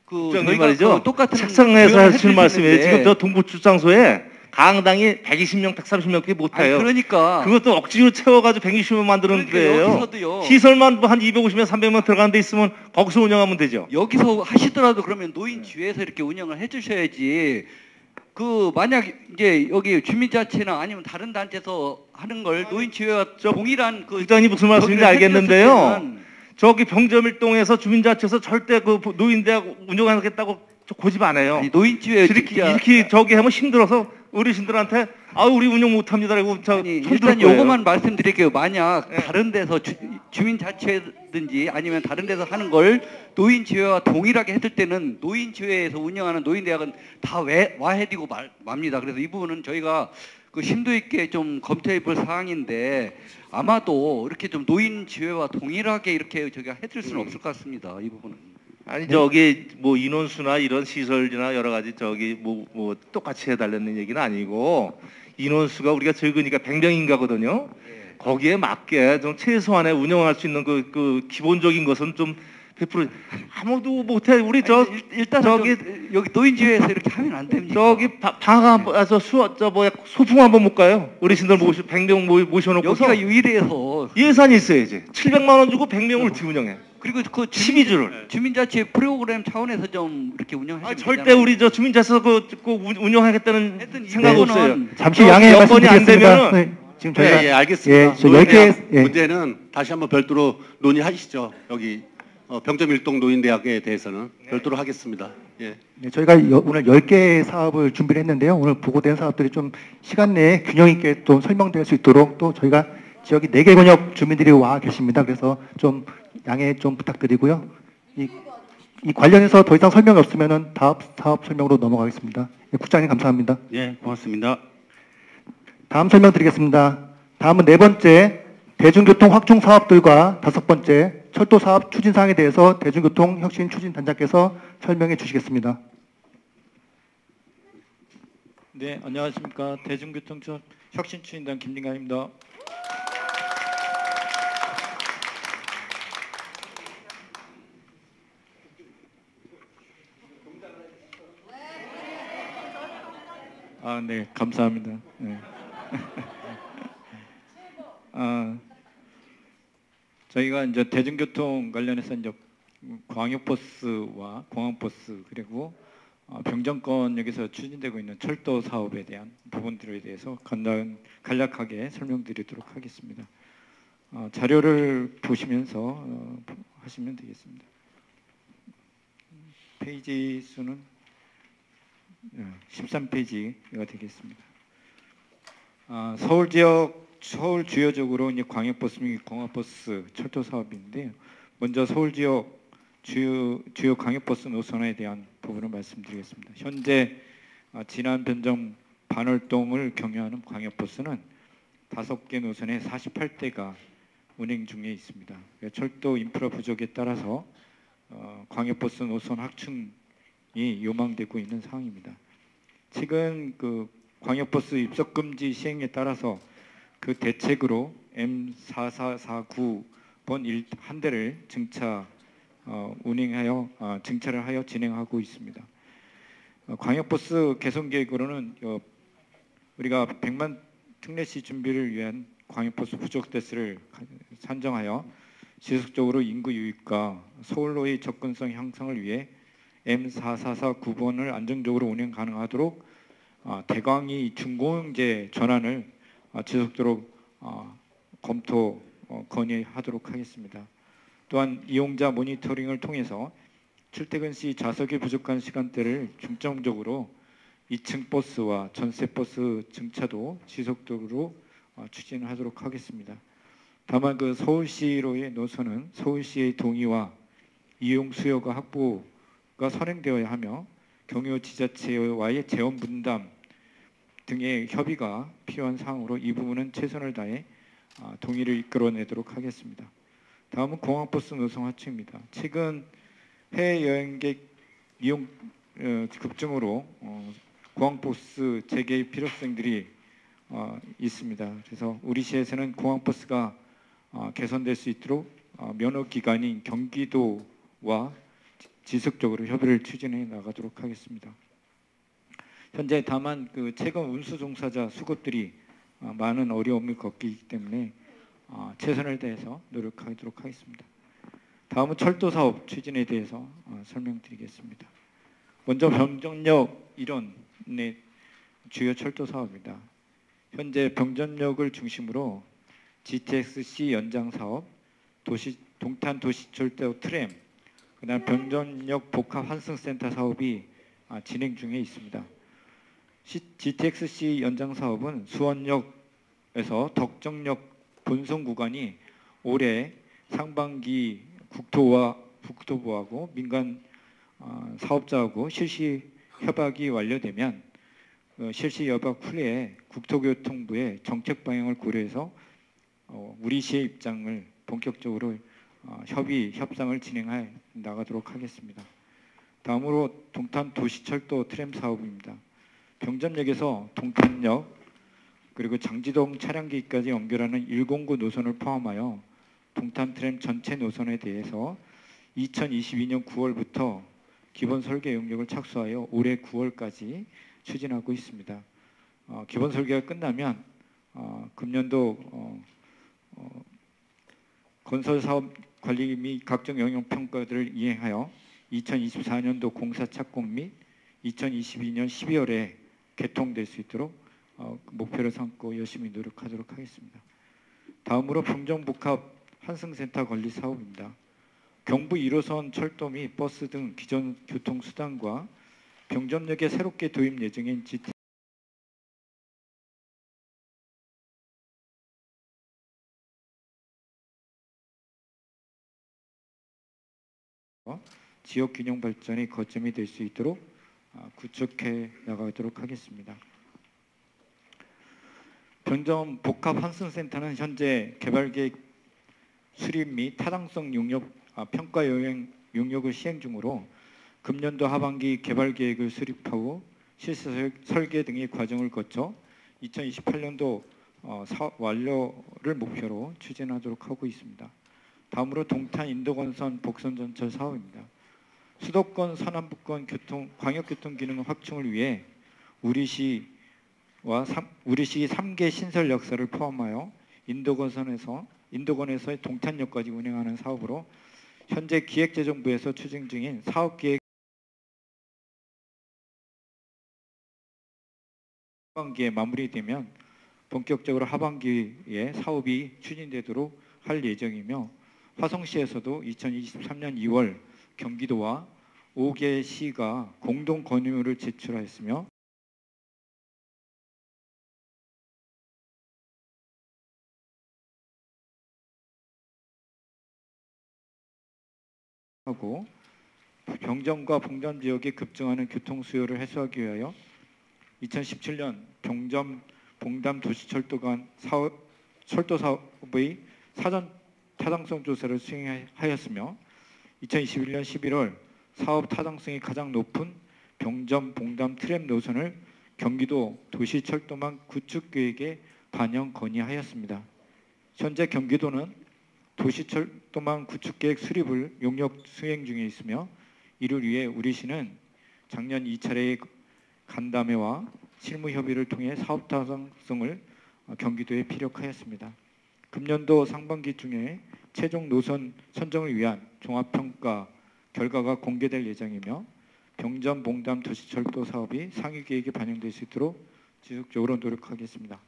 그 저희가 말이죠. 그 똑같은 책상에서 하시는 말씀이에요. 있는데. 지금 저 동부출장소에 강당이 120명, 130명밖에 못 아니, 해요. 그러니까 그것도 억지로 채워가지고 120명 만드는 그러니까 데예요. 여기서도요. 시설만 한 250명, 300명 들어가는 데 있으면 거기서 운영하면 되죠. 여기서 하시더라도 그러면 노인지회에서 이렇게 운영을 해주셔야지. 그 만약 이제 여기 주민자치나 아니면 다른 단체에서 하는 걸 노인지회와 동일한 그 국장님 무슨 말씀인지 저기를 알겠는데요. 해줬을 때는 저기 병점일동에서 주민자치에서 절대 그 노인대학 운영하겠다고 고집 안 해요. 아니, 노인지회 이렇게 저기 하면 힘들어서 어르신들한테 우리 운영 못합니다라고 일단 요것만 말씀드릴게요. 만약 다른 데서 주민자치회든지 아니면 다른 데서 하는 걸 노인지회와 동일하게 했을 때는 노인지회에서 운영하는 노인대학은 다 와해되고 맙니다. 그래서 이 부분은 저희가 그 심도 있게 좀 검토해 볼 사항인데 아마도 이렇게 좀 노인지회와 동일하게 이렇게 저희가 해줄 수는 없을 것 같습니다. 이 부분은. 아니 저기 뭐 인원수나 이런 시설이나 여러 가지 저기 뭐 똑같이 해달라는 얘기는 아니고 인원수가 우리가 적으니까 100명인가거든요. 거기에 맞게 좀 최소한의 운영할 수 있는 그 기본적인 것은 좀 100% 아무도 못해. 우리 일단 저기 여기 노인지회에서 이렇게 하면 안 됩니까? 저기 소풍 한번 못 가요. 어르신들 100명 모셔놓고서 여기가 유일해서 예산이 있어야지. 700만 원 주고 100명을 어떻게 운영해? 그리고 그 12주를 주민자치 프로그램 차원에서 좀 이렇게 운영하시면 절대 우리 저 주민자치에서 그 운영하겠다는 생각 네. 없어요. 잠시 양해 여건이 안 말씀드리겠습니다. 되면은 네, 지금 저희가 알겠습니다. 예, 저 노인대학 10개 예. 문제는 다시 한번 별도로 논의하시죠. 여기 병점 1동 노인대학에 대해서는 별도로 하겠습니다. 예. 네, 저희가 오늘 10개 사업을 준비를 했는데요. 오늘 보고된 사업들이 좀 시간 내에 균형 있게 또 설명될 수 있도록 또 저희가 지역이 4개 권역 주민들이 와 계십니다. 그래서 좀 양해 좀 부탁드리고요. 이 관련해서 더 이상 설명이 없으면은 다음 사업 설명으로 넘어가겠습니다. 예, 국장님 감사합니다. 예, 고맙습니다. 다음 설명드리겠습니다. 다음은 4번째 대중교통 확충 사업들과 5번째 철도 사업 추진 사항에 대해서 대중교통 혁신 추진 단장께서 설명해 주시겠습니다. 네, 안녕하십니까. 대중교통 혁신 추진단 김진강입니다. 네, 감사합니다. 네. 저희가 이제 대중교통 관련해서 이제 광역버스와 공항버스 그리고 병정권역에서 추진되고 있는 철도 사업에 대한 부분들에 대해서 간략하게 설명드리도록 하겠습니다. 자료를 보시면서 하시면 되겠습니다. 페이지 수는 13페이지가 되겠습니다. 서울 주요적으로 이제 광역버스 및 공항버스 철도 사업인데요. 먼저 서울 지역 주요 광역버스 노선에 대한 부분을 말씀드리겠습니다. 현재 진안 변정 반월동을 경유하는 광역버스는 5개 노선에 48대가 운행 중에 있습니다. 철도 인프라 부족에 따라서 광역버스 노선 확충이 요망되고 있는 상황입니다. 최근 그 광역버스 입석 금지 시행에 따라서 그 대책으로 M4449 한 대를 증차를 하여 진행하고 있습니다. 광역버스 개선 계획으로는 우리가 100만 특례시 준비를 위한 광역버스 부족 대수를 산정하여 지속적으로 인구 유입과 서울로의 접근성 향상을 위해 M4449번을 안정적으로 운행 가능하도록 대광이 중공영제 전환을 지속적으로 검토 건의하도록 하겠습니다. 또한 이용자 모니터링을 통해서 출퇴근 시 좌석이 부족한 시간대를 중점적으로 2층 버스와 전세 버스 증차도 지속적으로 추진하도록 하겠습니다. 다만 그 서울시로의 노선은 서울시의 동의와 이용 수요가 확보가 선행되어야 하며 경유 지자체와의 재원 분담 등의 협의가 필요한 사항으로 이 부분은 최선을 다해 동의를 이끌어내도록 하겠습니다. 다음은 공항버스 노선 확충입니다. 최근 해외여행객 이용 급증으로 공항버스 재개의 필요성들이 있습니다. 그래서 우리 시에서는 공항버스가 개선될 수 있도록 면허 기관인 경기도와 지속적으로 협의를 추진해 나가도록 하겠습니다. 현재 다만 그 최근 운수 종사자 수급들이 많은 어려움을 겪기 때문에 최선을 다해서 노력하도록 하겠습니다. 다음은 철도 사업 추진에 대해서 설명드리겠습니다. 먼저 병전역 일원의 주요 철도 사업입니다. 현재 병전역을 중심으로 GTX-C 연장 사업, 동탄 도시철도 트램, 그다음 병전역 복합 환승센터 사업이 진행 중에 있습니다. GTX-C 연장 사업은 수원역에서 덕정역 본선 구간이 올해 상반기 국토부하고 민간 사업자하고 실시 협약이 완료되면 실시 협약 후에 국토교통부의 정책 방향을 고려해서 우리 시의 입장을 본격적으로 협상을 진행해 나가도록 하겠습니다. 다음으로 동탄 도시철도 트램 사업입니다. 병전역에서 동탄역 그리고 장지동 차량기까지 연결하는 109 노선을 포함하여 동탄 트램 전체 노선에 대해서 2022년 9월부터 기본 설계 용역을 착수하여 올해 9월까지 추진하고 있습니다. 기본 설계가 끝나면 금년도 건설 사업 관리 및 각종 영역 평가들을 이행하여 2024년도 공사 착공 및 2022년 12월에 개통될 수 있도록 목표를 삼고 열심히 노력하도록 하겠습니다. 다음으로 병정복합 환승센터 건립 사업입니다. 경부 1호선 철도 및 버스 등 기존 교통수단과 병전역에 새롭게 도입 예정인 GT 지역 균형 발전의 거점이 될 수 있도록 구축해 나가도록 하겠습니다. 병전 복합 환승센터는 현재 개발계획 수립 및 타당성 평가 용역을 시행 중으로 금년도 하반기 개발계획을 수립하고 실시 설계 등의 과정을 거쳐 2028년도 사업 완료를 목표로 추진하도록 하고 있습니다. 다음으로 동탄 인도건선 복선전철 사업입니다. 수도권 서남부권 광역교통 기능 확충을 위해 우리시 3개 신설 역사를 포함하여 인도건에서의 동탄역까지 운행하는 사업으로 현재 기획재정부에서 추진 중인 사업계획 하반기에 마무리되면 본격적으로 하반기에 사업이 추진되도록 할 예정이며 화성시에서도 2023년 2월 경기도와 5개 시가 공동 건의문을 제출하였으며 하고 병전과 봉전 지역의 급증하는 교통 수요를 해소하기 위하여 2017년 병전 봉담 도시철도 간 철도 사업의 사전 타당성 조사를 수행하였으며 2021년 11월 사업 타당성이 가장 높은 병전 봉담 트램 노선을 경기도 도시철도망 구축 계획에 반영 건의하였습니다. 현재 경기도는 도시철도망 구축계획 수립을 용역 수행 중에 있으며 이를 위해 우리시는 작년 2차례의 간담회와 실무 협의를 통해 사업 타당성을 경기도에 피력하였습니다. 금년도 상반기 중에 최종 노선 선정을 위한 종합평가 결과가 공개될 예정이며 병점 봉담 도시철도 사업이 상위 계획에 반영될 수 있도록 지속적으로 노력하겠습니다.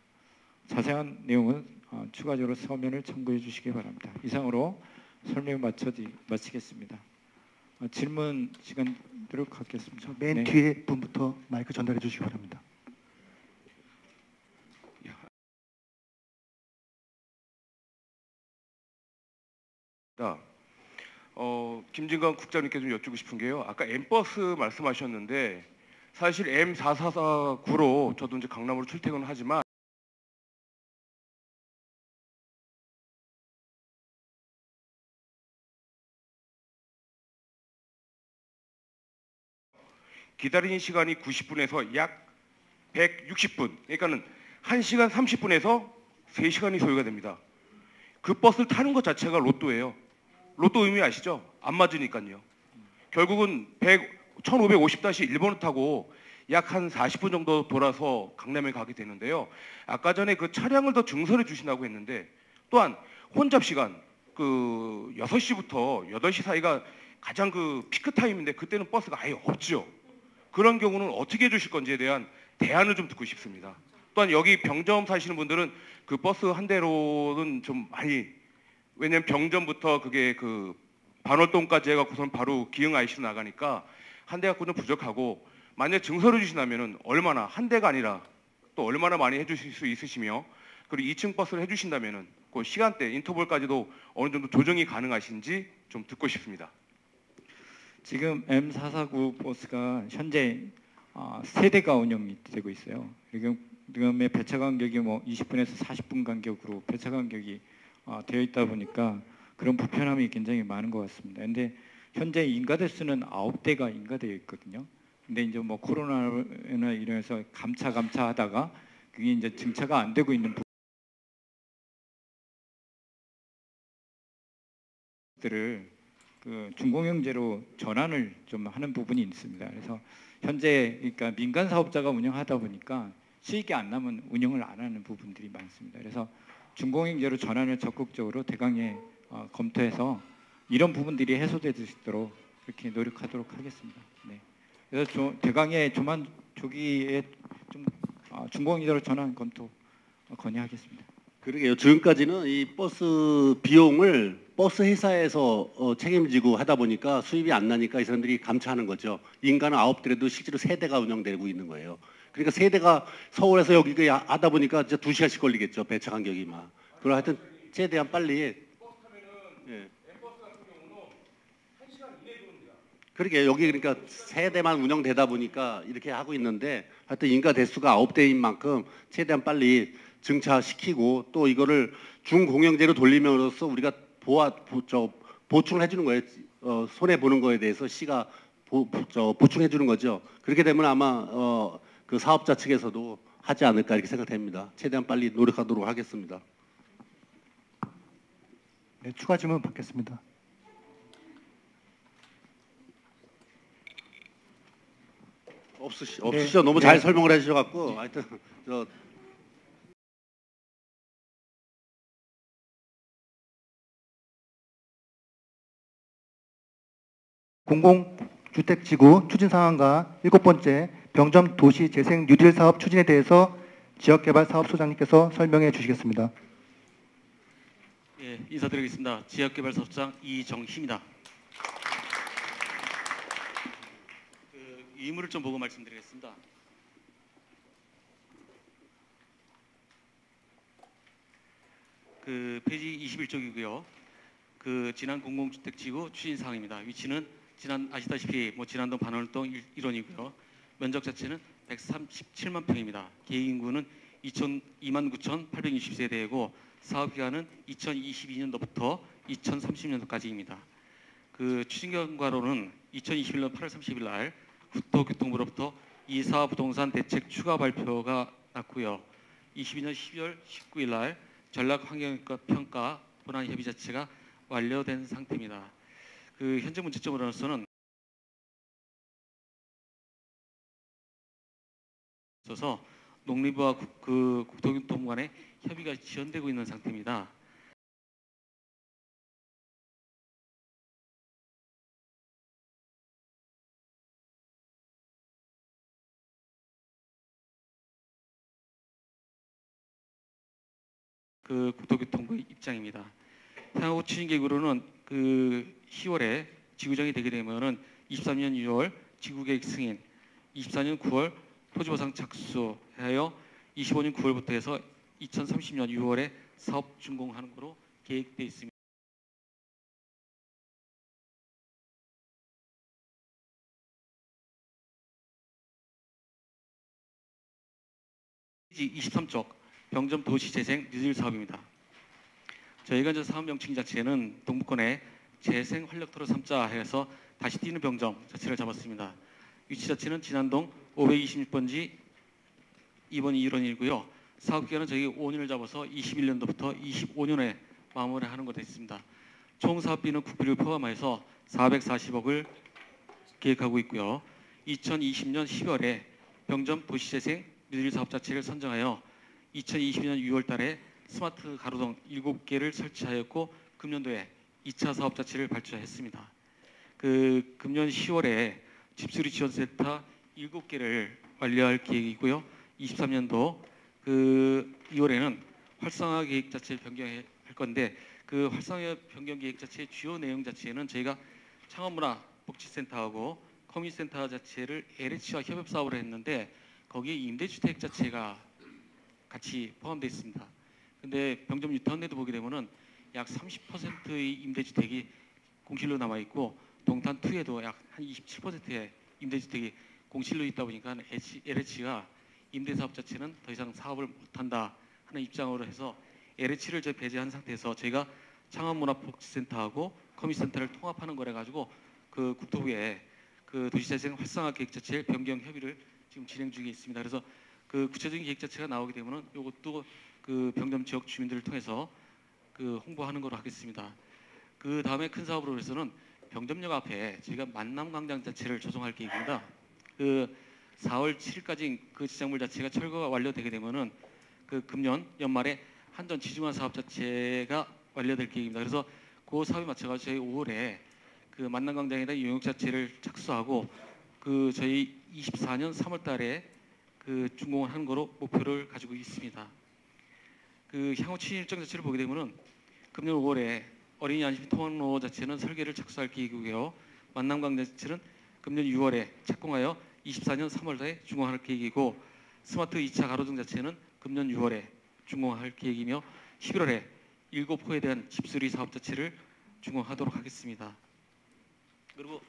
자세한 내용은 추가적으로 서면을 참고해 주시기 바랍니다. 이상으로 설명 마치겠습니다. 질문 시간 들도록 하겠습니다. 맨 뒤에 분부터 마이크 전달해 주시기 바랍니다. 김진관 국장님께 좀 여쭙고 싶은 게요. 아까 M버스 말씀하셨는데 사실 M449로 저도 이제 강남으로 출퇴근을 하지만 기다리는 시간이 90분에서 약 160분, 그러니까는 1시간 30분에서 3시간이 소요가 됩니다. 그 버스를 타는 것 자체가 로또예요. 로또 의미 아시죠? 안 맞으니까요. 결국은 1550-1번을 타고 약 한 40분 정도 돌아서 강남에 가게 되는데요. 아까 전에 그 차량을 더 증설해 주신다고 했는데 또한 혼잡 시간 그 6시부터 8시 사이가 가장 그 피크 타임인데 그때는 버스가 아예 없죠. 그런 경우는 어떻게 해주실 건지에 대한 대안을 좀 듣고 싶습니다. 또한 여기 병점 사시는 분들은 그 버스 한 대로는 좀 많이, 왜냐면 병점부터 그게 그 반월동까지 해갖고선 바로 기흥 IC로 나가니까 한 대 갖고 좀 부족하고, 만약 증설해 주신다면은 얼마나, 한 대가 아니라 또 얼마나 많이 해주실 수 있으시며, 그리고 2층 버스를 해주신다면은 그 시간대 인터벌까지도 어느 정도 조정이 가능하신지 좀 듣고 싶습니다. 지금 M449 버스가 현재 3대가 운영이 되고 있어요. 그다음에 배차 간격이 뭐 20분에서 40분 간격으로 배차 간격이 되어 있다 보니까 그런 불편함이 굉장히 많은 것 같습니다. 근데 현재 인가대 수는 9대가 인가되어 있거든요. 근데 이제 뭐 코로나로 인해서 감차하다가 그게 이제 증차가 안 되고 있는 부분들을 그 준공영제로 전환을 좀 하는 부분이 있습니다. 그래서 현재 그러니까 민간 사업자가 운영하다 보니까 수익이 안 나면 운영을 안 하는 부분들이 많습니다. 그래서 준공영제로 전환을 적극적으로 대강에 검토해서 이런 부분들이 해소될 수 있도록 그렇게 노력하도록 하겠습니다. 네. 그래서 대강에 조기에 좀 준공영제로 전환 검토 건의하겠습니다. 그러게요. 지금까지는 이 버스 비용을 버스 회사에서 책임지고 하다 보니까 수입이 안 나니까 이 사람들이 감차하는 거죠. 인간은 9대라도 실제로 3대가 운영되고 있는 거예요. 그러니까 3대가 서울에서 여기 하다 보니까 진짜 2시간씩 걸리겠죠. 배차 간격이 막. 그럼 하여튼 최대한 빨리. 예. 그러게 여기 그러니까 3대만 운영되다 보니까 이렇게 하고 있는데, 하여튼 인가 대수가 9대인 만큼 최대한 빨리 증차시키고 또 이거를 중공영제로 돌림으로써 우리가 보충을 해주는 거예요. 손해 보는 거에 대해서 시가 보충해 주는 거죠. 그렇게 되면 아마 그 사업자 측에서도 하지 않을까 이렇게 생각됩니다. 최대한 빨리 노력하도록 하겠습니다. 네, 추가 질문 받겠습니다. 없으시죠? 네. 너무 잘 설명을 해주셔갖고 하여튼 공공주택지구 추진 상황과 7번째 병점 도시 재생 뉴딜 사업 추진에 대해서 지역개발 사업소장님께서 설명해 주시겠습니다. 예, 인사드리겠습니다. 지역개발 사업소장 이정희입니다. 의무를 좀 보고 말씀드리겠습니다. 그 페이지 21쪽이고요. 그 진안 공공주택지구 추진 사항입니다. 위치는 아시다시피 진안동 반월동 1원이고요. 면적 자체는 137만 평입니다. 계획 인구는 29,860세대이고 사업 기간은 2022년도부터 2030년도까지입니다. 그 추진 결과로는 2021년 8월 30일 날 국토교통부로부터 이 사업 부동산 대책 추가 발표가 났고요. 22년 12월 19일 날 전략환경평가 본안 협의자체가 완료된 상태입니다. 그 현재 문제점으로서는 있어서 농림부와 국토교통부 간의 협의가 지연되고 있는 상태입니다. 그 국토교통부의 입장입니다. 향후 추진 계획으로는 그 10월에 지구정이 되게 되면은 23년 6월 지구계획 승인, 24년 9월 토지보상 착수하여 25년 9월부터 해서 2030년 6월에 사업 준공하는 것으로 계획되어 있습니다. 23쪽 병점 도시재생 뉴딜 사업입니다. 저희가 이제 사업 명칭 자체는 동부권의 재생 활력터로 삼자 해서 다시 뛰는 병점 자체를 잡았습니다. 위치 자체는 진안동 526번지 2번 1원이고요. 사업 기간은 저희 5년을 잡아서 21년도부터 25년에 마무리하는 것도 있습니다. 총 사업비는 국비를 포함해서 440억을 계획하고 있고요. 2020년 10월에 병점 도시재생 뉴딜 사업 자체를 선정하여 2020년 6월 달에 스마트 가로등 7개를 설치하였고 금년도에 2차 사업 자체를 발주했습니다. 그 금년 10월에 집수리 지원센터 7개를 완료할 계획이고요. 23년도 그 2월에는 활성화 계획 자체를 변경할 건데 그 활성화 변경 계획 자체의 주요 내용 자체는 저희가 창업문화복지센터하고 커뮤니티센터 자체를 LH와 협업 사업을 했는데 거기에 임대주택 자체가 같이 포함되어 있습니다. 근데 병점 유타운에도 보게 되면은 약 30%의 임대주택이 공실로 남아 있고 동탄 2에도 약 한 27%의 임대주택이 공실로 있다 보니까 LH가 임대사업 자체는 더 이상 사업을 못한다 하는 입장으로 해서 LH를 배제한 상태에서 저희가 창업문화복지센터하고 커뮤니티센터를 통합하는 거래 가지고 그 국토부에 그 도시재생 활성화 계획 자체의 변경 협의를 지금 진행 중에 있습니다. 그래서 그 구체적인 계획 자체가 나오게 되면은 이것도 그 병점 지역 주민들을 통해서 그 홍보하는 거로 하겠습니다. 그 다음에 큰 사업으로 해서는 병점역 앞에 저희가 만남광장 자체를 조성할 계획입니다. 그 4월 7일까지 그 지상물 자체가 철거가 완료되게 되면은 그 금년 연말에 한전 지중화 사업 자체가 완료될 계획입니다. 그래서 그 사업에 맞춰가지고 저희 5월에 그 만남광장에다 용역 자체를 착수하고 그 저희 24년 3월달에 그 준공을 하는 거로 목표를 가지고 있습니다. 그 향후 추진 일정 자체를 보게 되면은 금년 5월에 어린이 안심 통학로 자체는 설계를 착수할 계획이고요. 만남광장 자체는 금년 6월에 착공하여 24년 3월에 준공할 계획이고 스마트 2차 가로등 자체는 금년 6월에 준공할 계획이며 11월에 7호에 대한 집수리 사업 자체를 준공하도록 하겠습니다. 그리고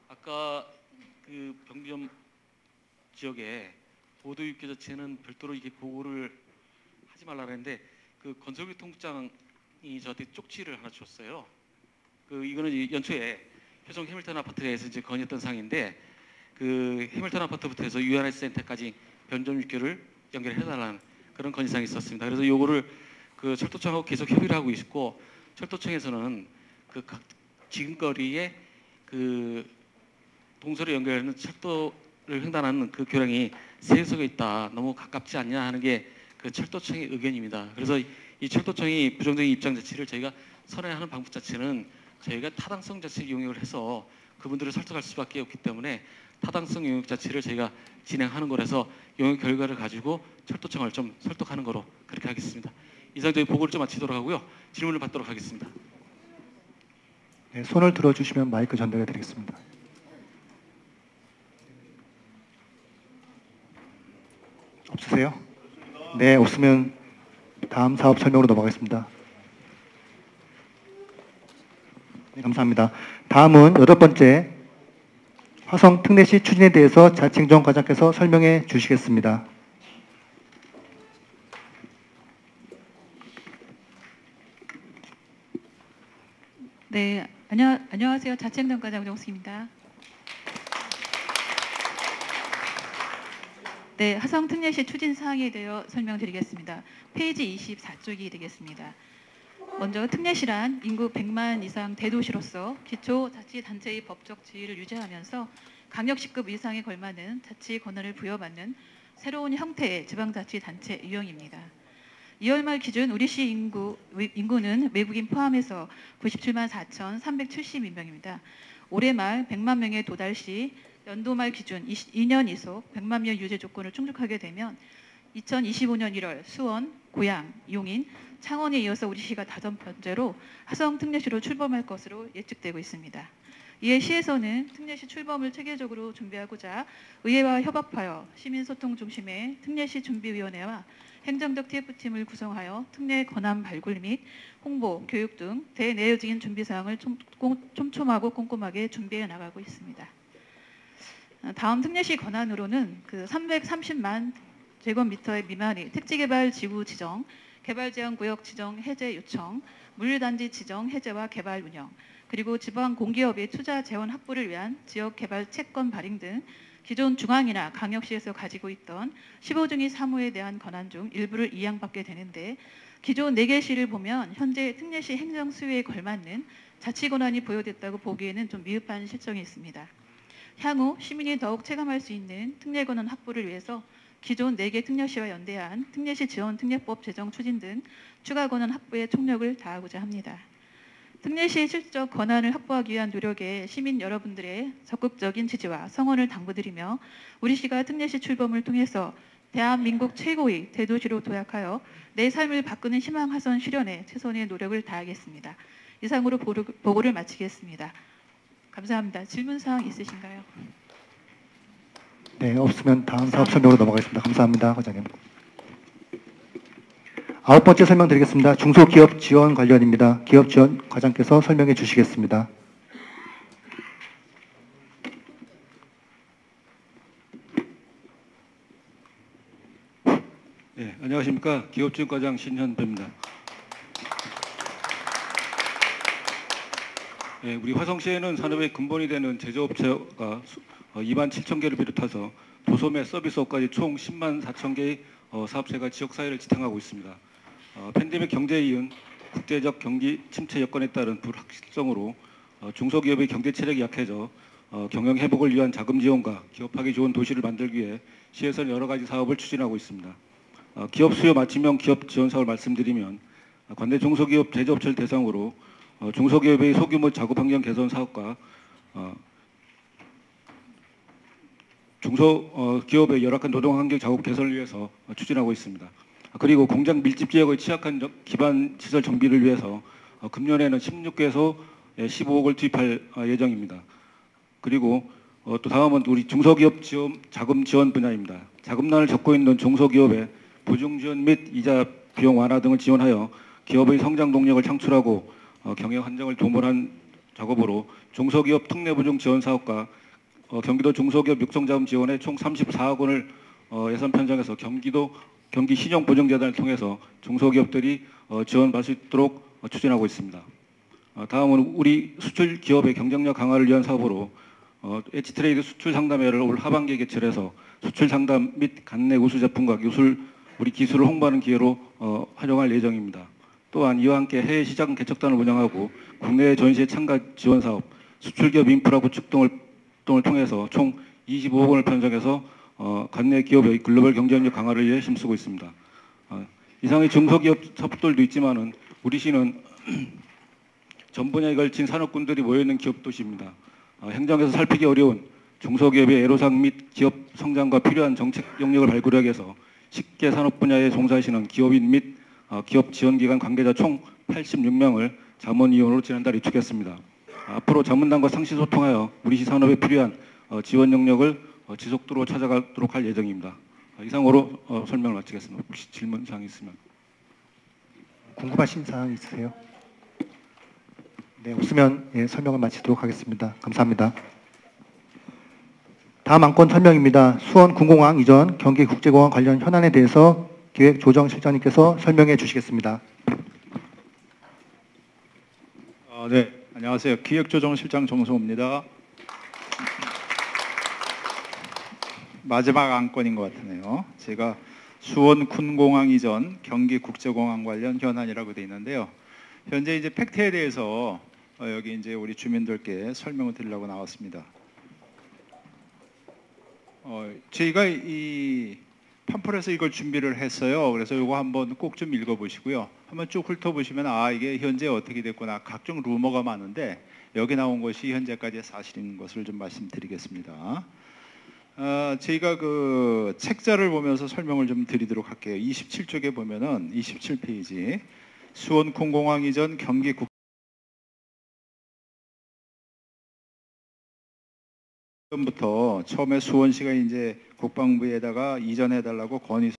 아까 그 병점 지역에 보도 육교 자체는 별도로 이게 보고를 하지 말라 그랬는데 그 건설교통부장이 저한테 쪽지를 하나 줬어요. 그 이거는 연초에 효성 해밀턴 아파트에서 이제 건의했던 사항인데 그 해밀턴 아파트부터 해서 UNS 센터까지 병점 육교를 연결해달라는 그런 건의사항이 있었습니다. 그래서 요거를 그 철도청하고 계속 협의를 하고 있고 철도청에서는 그 각 지근거리에 그 동서를 연결하는 철도를 횡단하는 그 교량이 세속에 있다. 너무 가깝지 않냐 하는 게 그 철도청의 의견입니다. 그래서 이 철도청이 부정적인 입장 자체를 저희가 선회하는 방법 자체는 저희가 타당성 자체를 용역을 해서 그분들을 설득할 수밖에 없기 때문에 타당성 용역 자체를 저희가 진행하는 거라서 용역 결과를 가지고 철도청을 좀 설득하는 거로 그렇게 하겠습니다. 이상 저희 보고를 좀 마치도록 하고요. 질문을 받도록 하겠습니다. 네, 손을 들어주시면 마이크 전달해 드리겠습니다. 없으세요? 네, 없으면 다음 사업 설명으로 넘어가겠습니다. 네, 감사합니다. 다음은 8번째 화성 특례시 추진에 대해서 자치행정 과장께서 설명해 주시겠습니다. 네, 안녕하세요. 자치행정 과장 우정숙입니다. 네, 화성 특례시 추진 사항에 대해 설명드리겠습니다. 페이지 24쪽이 되겠습니다. 먼저 특례시란 인구 100만 이상 대도시로서 기초자치단체의 법적 지위를 유지하면서 강력시급 이상에 걸맞는 자치 권한을 부여받는 새로운 형태의 지방자치단체 유형입니다. 2월 말 기준 우리시 인구는 외국인 포함해서 97만 4,370인명입니다. 올해 말 100만 명에 도달 시 연도 말 기준 2년 이속 100만 명 유지 조건을 충족하게 되면 2025년 1월 수원, 고양, 용인, 창원에 이어서 우리시가 5번째로 화성 특례시로 출범할 것으로 예측되고 있습니다. 이에 시에서는 특례시 출범을 체계적으로 준비하고자 의회와 협업하여 시민소통 중심의 특례시 준비위원회와 행정적 TF팀을 구성하여 특례 권한 발굴 및 홍보, 교육 등 대내외적인 준비 사항을 촘촘하고 꼼꼼하게 준비해 나가고 있습니다. 다음 특례시 권한으로는 330만 제곱미터 미만의 택지개발 지구 지정, 개발제한구역 지정 해제 요청, 물류단지 지정 해제와 개발 운영, 그리고 지방 공기업의 투자 재원 확보를 위한 지역개발 채권 발행 등 기존 중앙이나 광역시에서 가지고 있던 15중의 사무에 대한 권한 중 일부를 이양받게 되는데, 기존 4개 시를 보면 현재 특례시 행정 수요에 걸맞는 자치 권한이 부여됐다고 보기에는 좀 미흡한 실정이 있습니다. 향후 시민이 더욱 체감할 수 있는 특례 권한 확보를 위해서 기존 4개 특례시와 연대한 특례시 지원 특례법 제정 추진 등 추가 권한 확보에 총력을 다하고자 합니다. 특례시의 실적 권한을 확보하기 위한 노력에 시민 여러분들의 적극적인 지지와 성원을 당부드리며 우리시가 특례시 출범을 통해서 대한민국 최고의 대도시로 도약하여 내 삶을 바꾸는 희망 화선 실현에 최선의 노력을 다하겠습니다. 이상으로 보고를 마치겠습니다. 감사합니다. 질문사항 있으신가요? 네, 없으면 다음 사업 설명으로 넘어가겠습니다. 감사합니다, 과장님. 9번째 설명드리겠습니다. 중소기업 지원 관련입니다. 기업 지원 과장께서 설명해 주시겠습니다. 네, 안녕하십니까. 기업지원과장 신현배입니다. 네, 우리 화성시에는 산업의 근본이 되는 제조업체가 2만 7천 개를 비롯해서 도소매 서비스업까지 총 10만 4천 개의 사업체가 지역사회를 지탱하고 있습니다. 팬데믹 경제에 이은 국제적 경기 침체 여건에 따른 불확실성으로 중소기업의 경제 체력이 약해져 경영 회복을 위한 자금 지원과 기업하기 좋은 도시를 만들기 위해 시에서는 여러 가지 사업을 추진하고 있습니다. 기업 수요 맞춤형 기업 지원 사업을 말씀드리면 관내 중소기업 제조업체를 대상으로 중소기업의 소규모 작업 환경 개선 사업과 중소기업의 열악한 노동 환경 작업 개선을 위해서 추진하고 있습니다. 그리고 공장 밀집 지역의 취약한 기반 시설 정비를 위해서 금년에는 16개소 15억을 투입할 예정입니다. 그리고 또 다음은 우리 중소기업 자금 지원 분야입니다. 자금난을 겪고 있는 중소기업의 보증 지원 및 이자 비용 완화 등을 지원하여 기업의 성장 동력을 창출하고 경영 안정을 도모한 작업으로 중소기업 특례보증 지원 사업과 경기도 중소기업 육성자금 지원에 총 34억 원을 예산 편성해서 경기 신용보증재단을 통해서 중소기업들이 지원받을 수 있도록 추진하고 있습니다. 다음은 우리 수출 기업의 경쟁력 강화를 위한 사업으로 H트레이드 수출 상담회를 올 하반기에 개최해서 수출 상담 및 관내 우수 제품과 우리 기술을 홍보하는 기회로 활용할 예정입니다. 또한 이와 함께 해외 시장 개척단을 운영하고 국내 전시회 참가 지원 사업, 수출기업 인프라 구축 등을 통해서 총 25억 원을 편성해서 관내 기업의 글로벌 경쟁력 강화를 위해 힘쓰고 있습니다. 이상의 중소기업 사업들도 있지만은 우리 시는 전 분야에 걸친 산업군들이 모여있는 기업 도시입니다. 행정에서 살피기 어려운 중소기업의 애로사항 및 기업 성장과 필요한 정책 영역을 발굴하기 위해서 10개 산업 분야에 종사하시는 기업인 및 기업 지원기관 관계자 총 86명을 자문위원으로 지난달 위촉했습니다. 앞으로 자문단과 상시 소통하여 우리 시 산업에 필요한 지원 영역을 지속적으로 찾아가도록 할 예정입니다. 이상으로 설명을 마치겠습니다. 혹시 질문 사항 있으면. 궁금하신 사항 있으세요? 네, 없으면 설명을 마치도록 하겠습니다. 감사합니다. 다음 안건 설명입니다. 수원 군공항 이전 경기국제공항 관련 현안에 대해서 기획조정실장님께서 설명해 주시겠습니다. 네, 안녕하세요. 기획조정실장 정성호입니다. 마지막 안건인 것 같으네요. 제가 수원 군공항 이전 경기국제공항 관련 현안이라고 되어 있는데요. 현재 이제 팩트에 대해서 여기 이제 우리 주민들께 설명을 드리려고 나왔습니다. 저희가 이 팜플에서 이걸 준비를 했어요. 그래서 이거 한번 꼭 좀 읽어보시고요. 한번 쭉 훑어보시면 이게 현재 어떻게 됐구나, 각종 루머가 많은데 여기 나온 것이 현재까지의 사실인 것을 좀 말씀드리겠습니다. 저희가 그 책자를 보면서 설명을 좀 드리도록 할게요. 27쪽에 보면은 27페이지 수원 공공항 이전 경기 부터 처음에 수원시가 이제 국방부에다가 이전해달라고 건의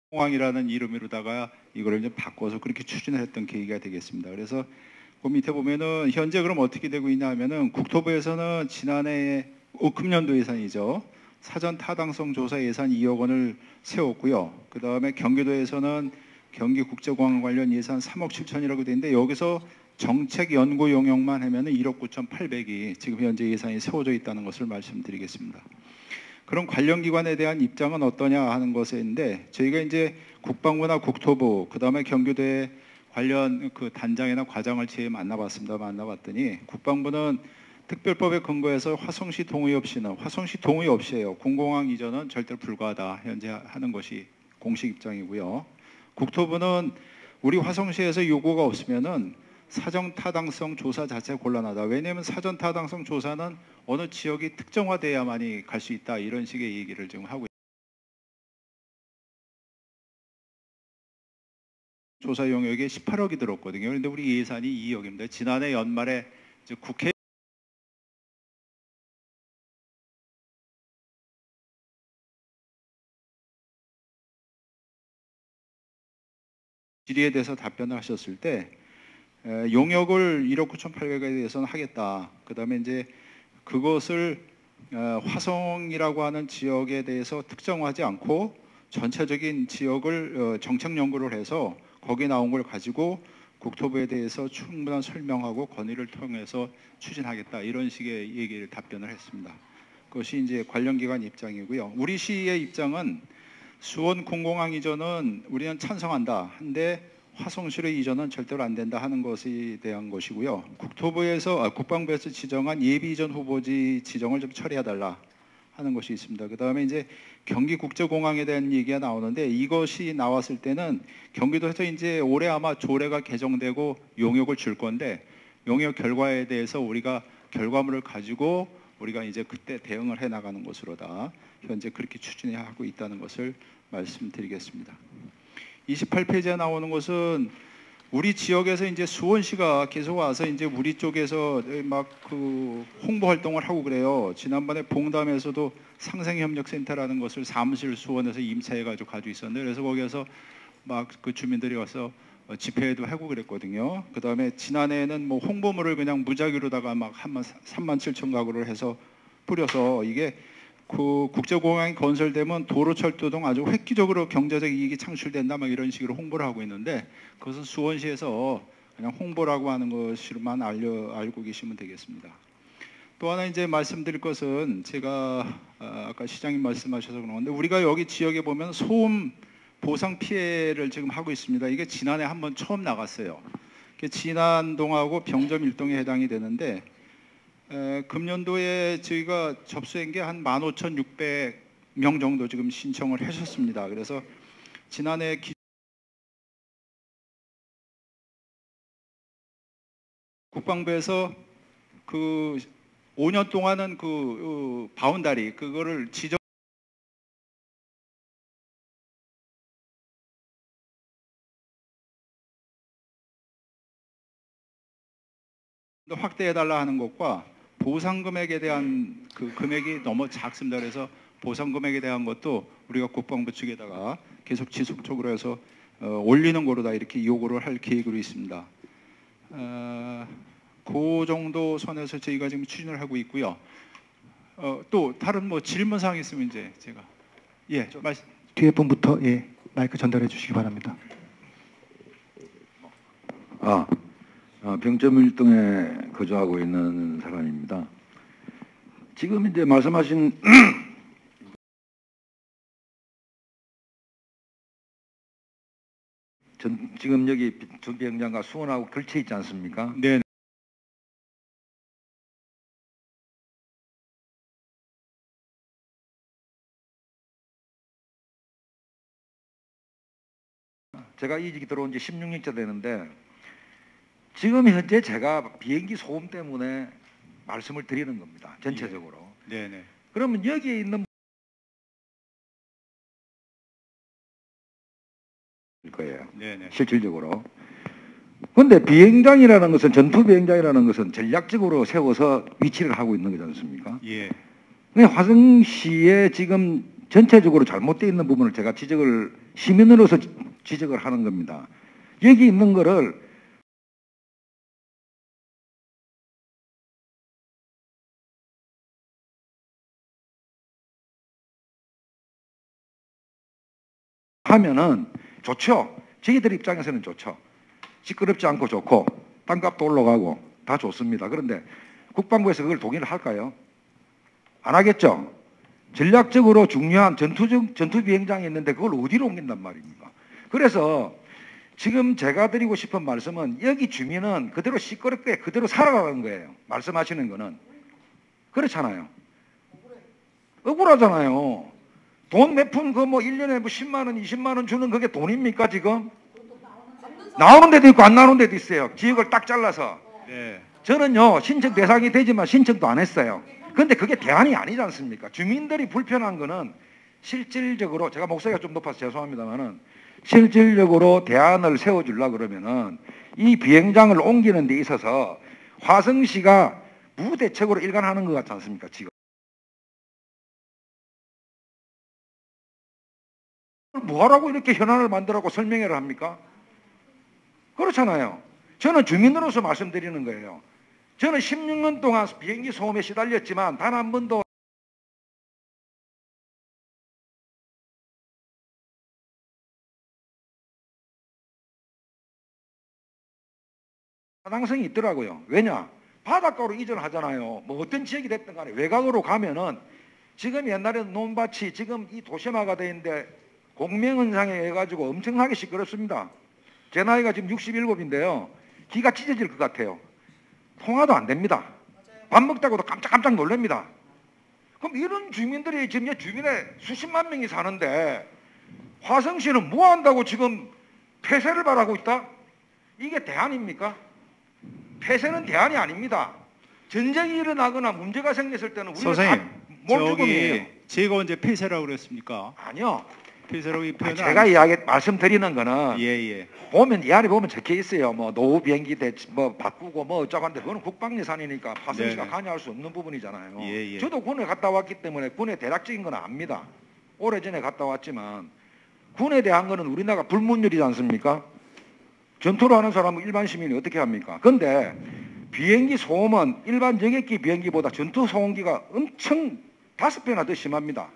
공항이라는 이름으로다가 이거를 이제 바꿔서 그렇게 추진을 했던 계기가 되겠습니다. 그래서 그 밑에 보면은 현재 그럼 어떻게 되고 있냐 하면은 국토부에서는 지난해 금년도 예산이죠. 사전 타당성 조사 예산 2억 원을 세웠고요. 그 다음에 경기도에서는 경기국제공항 관련 예산 3억 7천이라고 되어 있는데 여기서 정책 연구 용역만 하면은 1억 9,800이 지금 현재 예산이 세워져 있다는 것을 말씀드리겠습니다. 그럼 관련 기관에 대한 입장은 어떠냐 하는 것인데 저희가 이제 국방부나 국토부 그 다음에 경기도의 관련 그 단장이나 과장을 제 만나봤습니다. 만나봤더니 국방부는 특별법에 근거해서 화성시 동의 없이는 화성시 동의 없이요 공공항 이전은 절대로 불가하다 현재 하는 것이 공식 입장이고요. 국토부는 우리 화성시에서 요구가 없으면은 사전 타당성 조사 자체가 곤란하다. 왜냐하면 사전 타당성 조사는 어느 지역이 특정화돼야만이 갈 수 있다 이런 식의 얘기를 지금 하고 조사 용역에 18억이 들었거든요. 그런데 우리 예산이 2억입니다. 지난해 연말에 이제 국회 질의에 대해서 답변을 하셨을 때 용역을 1억 9,800억에 대해서는 하겠다. 그 다음에 이제 그것을 화성이라고 하는 지역에 대해서 특정하지 않고 전체적인 지역을 정책 연구를 해서 거기에 나온 걸 가지고 국토부에 대해서 충분한 설명하고 건의를 통해서 추진하겠다. 이런 식의 얘기를 답변을 했습니다. 그것이 이제 관련 기관 입장이고요. 우리 시의 입장은 수원 공공항 이전은 우리는 찬성한다. 근데 화성시로 이전은 절대로 안 된다 하는 것에 대한 것이고요. 국방부에서 지정한 예비 이전 후보지 지정을 좀 처리해달라 하는 것이 있습니다. 그 다음에 이제 경기국제공항에 대한 얘기가 나오는데 이것이 나왔을 때는 경기도에서 이제 올해 아마 조례가 개정되고 용역을 줄 건데 용역 결과에 대해서 우리가 결과물을 가지고 우리가 이제 그때 대응을 해 나가는 것으로다 현재 그렇게 추진하고 있다는 것을 말씀드리겠습니다. 28페이지에 나오는 것은 우리 지역에서 이제 수원시가 계속 와서 이제 우리 쪽에서 막 그 홍보 활동을 하고 그래요. 지난번에 봉담에서도 상생협력센터라는 것을 사무실 수원에서 임차해가지고 가지고 있었는데 그래서 거기에서 막 그 주민들이 와서 집회도 하고 그랬거든요. 그 다음에 지난해에는 뭐 홍보물을 그냥 무작위로다가 막 3만 7천 가구를 해서 뿌려서 이게 그 국제공항이 건설되면 도로철도 등 아주 획기적으로 경제적 이익이 창출된다 막 이런 식으로 홍보를 하고 있는데 그것은 수원시에서 그냥 홍보라고 하는 것으로만 알고 계시면 되겠습니다. 또 하나 이제 말씀드릴 것은 제가 아까 시장님 말씀하셔서 그런 건데 우리가 여기 지역에 보면 소음 보상 피해를 지금 하고 있습니다. 이게 지난해 한번 처음 나갔어요. 진안동하고 병점 1동에 해당이 되는데 금년도에 저희가 접수한 게 한 15,600명 정도 지금 신청을 하셨습니다. 그래서 지난해 국방부에서 그 5년 동안은 그 바운다리 그거를 지정 확대해달라 하는 것과 보상 금액에 대한 그 금액이 너무 작습니다. 그래서 보상 금액에 대한 것도 우리가 국방부 측에다가 계속 지속적으로 해서 올리는 거로 다 이렇게 요구를 할 계획으로 있습니다. 그 정도 선에서 저희가 지금 추진을 하고 있고요. 또 다른 뭐 질문 사항 있으면 이제 제가 말씀 뒤에 분부터 마이크 전달해 주시기 바랍니다. 병점 1동에 거주하고 있는 사람입니다. 지금 이제 말씀하신 지금 여기 준비행장과 수원하고 걸쳐 있지 않습니까? 네. 제가 이직이 들어온 지 16년째 되는데 지금 현재 제가 비행기 소음 때문에 말씀을 드리는 겁니다. 전체적으로. 네, 네. 그러면 여기에 있는 거예요. 네, 네. 실질적으로. 근데 비행장이라는 것은 전투 비행장이라는 것은 전략적으로 세워서 위치를 하고 있는 거지 않습니까? 예. 근데 화성시에 지금 전체적으로 잘못되어 있는 부분을 제가 시민으로서 지적을 하는 겁니다. 여기 있는 거를 하면은 좋죠. 저희들 입장에서는 좋죠. 시끄럽지 않고 좋고 땅값도 올라가고 다 좋습니다. 그런데 국방부에서 그걸 동의를 할까요? 안 하겠죠. 전략적으로 중요한 전투 비행장이 있는데 그걸 어디로 옮긴단 말입니까? 그래서 지금 제가 드리고 싶은 말씀은 여기 주민은 그대로 시끄럽게 그대로 살아가는 거예요. 말씀하시는 거는. 그렇잖아요. 억울하잖아요. 돈 몇 푼 그 뭐 1년에 뭐 10만 원, 20만 원 주는 그게 돈입니까 지금? 나오는 데도 있고 안 나오는 데도 있어요. 지역을 딱 잘라서. 네. 저는요 신청 대상이 되지만 신청도 안 했어요. 근데 그게 대안이 아니지 않습니까? 주민들이 불편한 거는 실질적으로 제가 목소리가 좀 높아서 죄송합니다만은 실질적으로 대안을 세워주려고 그러면은 이 비행장을 옮기는 데 있어서 화성시가 무대책으로 일관하는 것 같지 않습니까 지금? 뭐하라고 이렇게 현안을 만들라고 설명회를 합니까? 그렇잖아요. 저는 주민으로서 말씀드리는 거예요. 저는 16년 동안 비행기 소음에 시달렸지만 단 한 번도 타당성이 있더라고요. 왜냐? 바닷가로 이전하잖아요. 뭐 어떤 지역이 됐든 간에 외곽으로 가면은 지금 옛날에는 논밭이 지금 이 도심화가 돼 있는데 공명은상에 해가지고 엄청나게 시끄럽습니다. 제 나이가 지금 67인데요. 기가 찢어질 것 같아요. 통화도 안 됩니다. 밥 먹다고도 깜짝깜짝 놀랍니다. 그럼 이런 주민들이 지금 주민에 수십만 명이 사는데 화성시는 뭐 한다고 지금 폐쇄를 바라고 있다? 이게 대안입니까? 폐쇄는 대안이 아닙니다. 전쟁이 일어나거나 문제가 생겼을 때는 우리가 선생님, 다 몰죽음이에요. 제가 언제 폐쇄라고 그랬습니까? 아니요. 폐쇄라고 제가 말씀드리는 거는 예. 보면 이 안에 보면 적혀 있어요. 뭐 노후 비행기 뭐 바꾸고 뭐 어쩌고 하는데 그거는 국방 예산이니까 화성시가 네네. 관여할 수 없는 부분이잖아요. 예. 저도 군에 갔다 왔기 때문에 군의 대략적인 건 압니다. 오래전에 갔다 왔지만 군에 대한 거는 우리나라가 불문율이지 않습니까? 전투를 하는 사람은 일반 시민이 어떻게 합니까? 근데 비행기 소음은 일반 여객기 비행기보다 전투 소음기가 엄청 5배나 더 심합니다.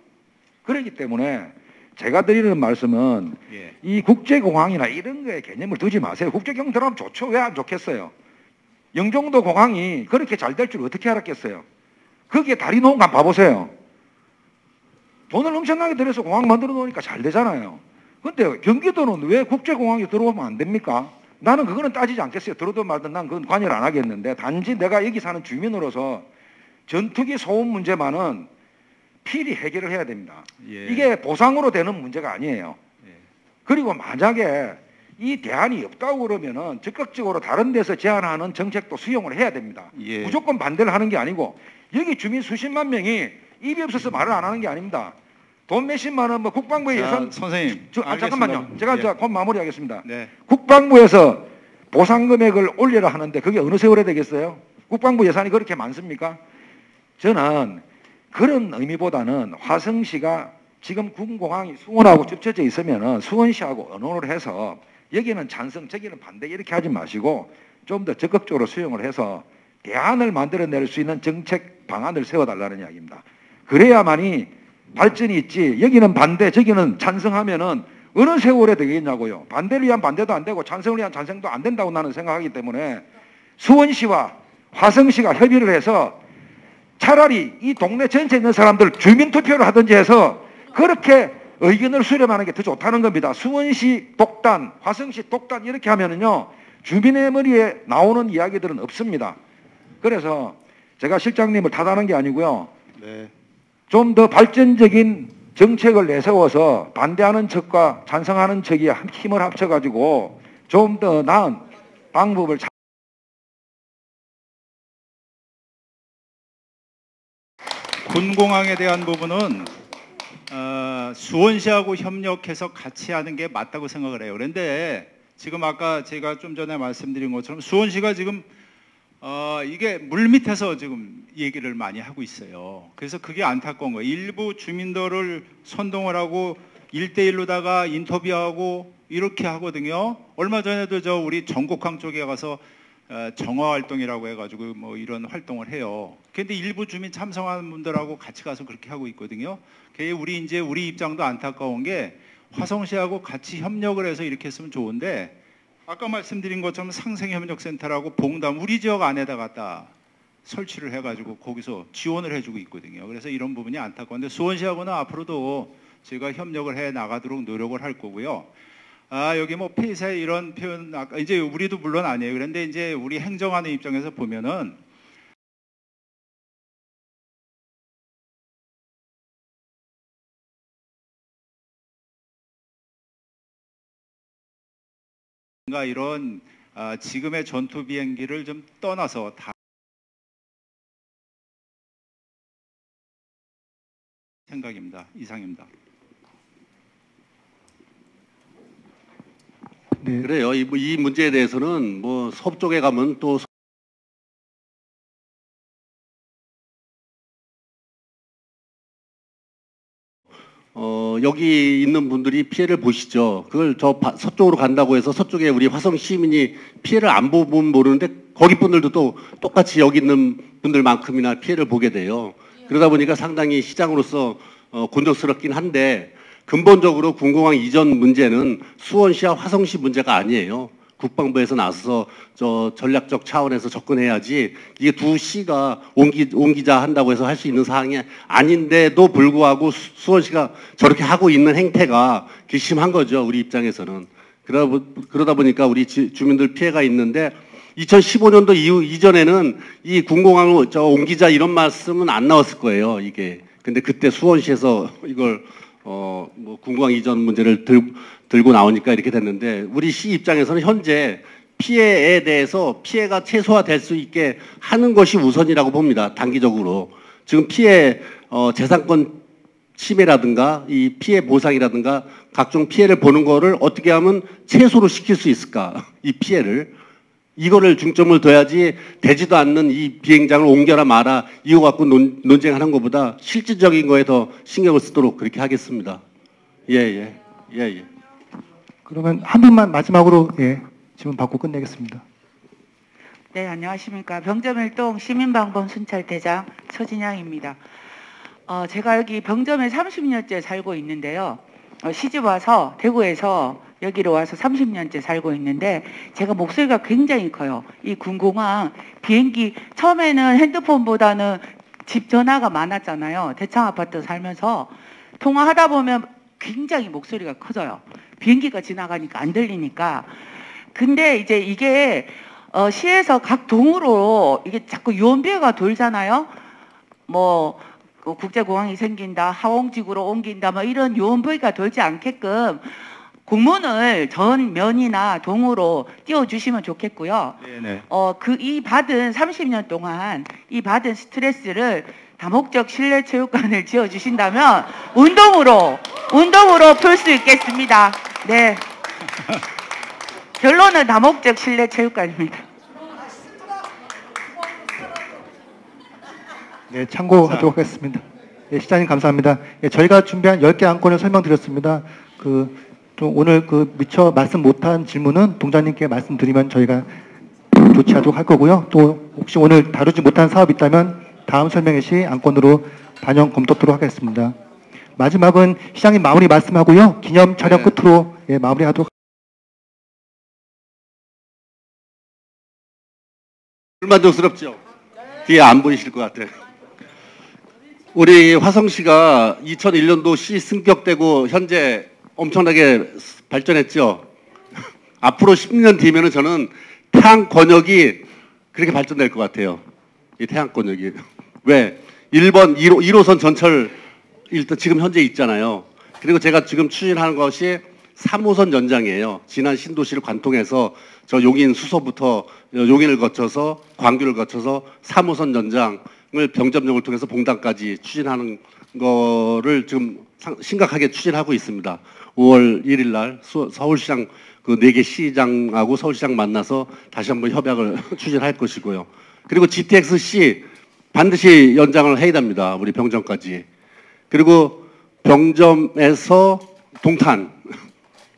그렇기 때문에 제가 드리는 말씀은 이 국제공항이나 이런 거에 개념을 두지 마세요. 국제공항 들어가면 좋죠. 왜 안 좋겠어요? 영종도 공항이 그렇게 잘 될 줄 어떻게 알았겠어요? 거기에 다리 놓은 거 한번 봐보세요. 돈을 엄청나게 들여서 공항 만들어 놓으니까 잘 되잖아요. 근데 경기도는 왜 국제공항에 들어오면 안 됩니까? 나는 그거는 따지지 않겠어요. 들어도 말든 난 그건 관여를 안 하겠는데 단지 내가 여기 사는 주민으로서 전투기 소음 문제만은 필히 해결을 해야 됩니다. 이게 보상으로 되는 문제가 아니에요. 그리고 만약에 이 대안이 없다고 그러면은 적극적으로 다른 데서 제안하는 정책도 수용을 해야 됩니다. 무조건 반대를 하는 게 아니고 여기 주민 수십만 명이 입이 없어서 말을 안 하는 게 아닙니다. 돈 몇십만 원 뭐 국방부의 예산 선생님 잠깐만요. 제가 이제 곧 마무리하겠습니다. 네. 국방부에서 보상 금액을 올리라 하는데 그게 어느 세월에 되겠어요? 국방부 예산이 그렇게 많습니까? 저는 그런 의미보다는 화성시가 지금 군공항이 수원하고 접쳐져 있으면은 수원시하고 의논을 해서 여기는 찬성, 저기는 반대 이렇게 하지 마시고 좀 더 적극적으로 수용을 해서 대안을 만들어낼 수 있는 정책 방안을 세워달라는 이야기입니다. 그래야만이 발전이 있지. 여기는 반대, 저기는 찬성하면은 어느 세월에 되겠냐고요. 반대를 위한 반대도 안 되고 찬성을 위한 찬성도 안 된다고 나는 생각하기 때문에 수원시와 화성시가 협의를 해서 차라리 이 동네 전체에 있는 사람들 주민투표를 하든지 해서 그렇게 의견을 수렴하는 게 더 좋다는 겁니다. 수원시 독단, 화성시 독단 이렇게 하면은요 주민의 머리에 나오는 이야기들은 없습니다. 그래서 제가 실장님을 탓하는 게 아니고요. 좀 더 발전적인 정책을 내세워서 반대하는 척과 찬성하는 척이 힘을 합쳐가지고 좀 더 나은 방법을 군공항에 대한 부분은 수원시하고 협력해서 같이 하는 게 맞다고 생각을 해요. 그런데 지금 아까 제가 좀 전에 말씀드린 것처럼 수원시가 지금 이게 물밑에서 지금 얘기를 많이 하고 있어요. 그래서 그게 안타까운 거예요. 일부 주민들을 선동을 하고 1대1로다가 인터뷰하고 이렇게 하거든요. 얼마 전에도 저 우리 전곡항 쪽에 가서 정화 활동이라고 해가지고 뭐 이런 활동을 해요. 그런데 일부 주민 참석하는 분들하고 같이 가서 그렇게 하고 있거든요. 그게 우리 입장도 안타까운 게 화성시하고 같이 협력을 해서 이렇게 했으면 좋은데 아까 말씀드린 것처럼 상생협력센터라고 봉담 우리 지역 안에다 갖다 설치를 해가지고 거기서 지원을 해주고 있거든요. 그래서 이런 부분이 안타까운데 수원시하고는 앞으로도 저희가 협력을 해 나가도록 노력을 할 거고요. 여기 뭐 폐쇄 이런 표현 아까 이제 우리도 물론 아니에요. 그런데 이제 우리 행정하는 입장에서 보면은 이런 지금의 전투 비행기를 좀 떠나서 다 생각입니다. 이상입니다. 네. 그래요. 이 문제에 대해서는 뭐 서쪽에 가면 또 여기 있는 분들이 피해를 보시죠. 그걸 서쪽으로 간다고 해서 서쪽에 우리 화성 시민이 피해를 안 보면 모르는데 거기 분들도 또 똑같이 여기 있는 분들만큼이나 피해를 보게 돼요. 그러다 보니까 상당히 시장으로서 곤욕스럽긴 한데 근본적으로 군공항 이전 문제는 수원시와 화성시 문제가 아니에요. 국방부에서 나서서 저 전략적 차원에서 접근해야지 이게 두 시가 옮기자 한다고 해서 할 수 있는 사항이 아닌데도 불구하고 수원시가 저렇게 하고 있는 행태가 괘씸한 거죠. 우리 입장에서는. 그러다 보니까 우리 주민들 피해가 있는데 2015년도 이전에는 이 군공항을 옮기자 이런 말씀은 안 나왔을 거예요. 이게. 근데 그때 수원시에서 이걸 뭐 군공항 이전 문제를 들고 나오니까 이렇게 됐는데 우리 시 입장에서는 현재 피해에 대해서 피해가 최소화될 수 있게 하는 것이 우선이라고 봅니다. 단기적으로. 지금 피해 재산권 침해라든가 이 피해 보상이라든가 각종 피해를 보는 거를 어떻게 하면 최소로 시킬 수 있을까? 이 피해를. 이거를 중점을 둬야지 되지도 않는 이 비행장을 옮겨라 마라 이거 갖고 논쟁하는 것보다 실질적인 거에 더 신경을 쓰도록 그렇게 하겠습니다. 예. 그러면 한 분만 마지막으로 질문 받고 끝내겠습니다. 네, 안녕하십니까. 병점일동 시민방범 순찰대장 서진양입니다. 제가 여기 병점에 30년째 살고 있는데요. 시집 와서 대구에서 여기로 와서 30년째 살고 있는데 제가 목소리가 굉장히 커요. 이 군공항 비행기 처음에는 핸드폰보다는 집 전화가 많았잖아요. 대창 아파트 살면서 통화하다 보면 굉장히 목소리가 커져요. 비행기가 지나가니까 안 들리니까. 근데 이제 이게 시에서 각 동으로 이게 자꾸 유언비어가 돌잖아요. 뭐 국제공항이 생긴다, 하원지구로 옮긴다, 뭐 이런 유언비어가 돌지 않게끔 공문을 전 면이나 동으로 띄워주시면 좋겠고요. 네네. 이 받은 30년 동안 이 받은 스트레스를 다목적 실내 체육관을 지어주신다면 운동으로 풀 수 있겠습니다. 네. 결론은 다목적 실내 체육관입니다. 네, 참고하도록 하겠습니다. 네, 시장님 감사합니다. 저희가 준비한 10개 안건을 설명드렸습니다. 또 오늘 미처 말씀 못한 질문은 동장님께 말씀드리면 저희가 조치하도록 할 거고요. 또 혹시 오늘 다루지 못한 사업이 있다면 다음 설명회 시 안건으로 반영 검토토록 하겠습니다. 마지막은 시장님 마무리 말씀하고요. 기념 촬영 끝으로 마무리하도록. 불만족스럽죠? 뒤에 안 보이실 것 같아요. 우리 화성시가 2001년도 시 승격되고 현재 엄청나게 발전했죠. 앞으로 10년 뒤면은 저는 태양 권역이 그렇게 발전될 것 같아요. 이 태양 권역이. 왜? 1번 1호선 전철 일단 지금 현재 있잖아요. 그리고 제가 지금 추진하는 것이 3호선 연장이에요. 지난 신도시를 관통해서 저 용인 수서부터 용인을 거쳐서 광주를 거쳐서 3호선 연장을 병점역을 통해서 봉단까지 추진하는 거를 지금 심각하게 추진하고 있습니다. 5월 1일 날 서울시장 그 4개 시장하고 서울시장 만나서 다시 한번 협약을 추진할 것이고요. 그리고 GTX-C 반드시 연장을 해야 됩니다. 우리 병점까지. 그리고 병점에서 동탄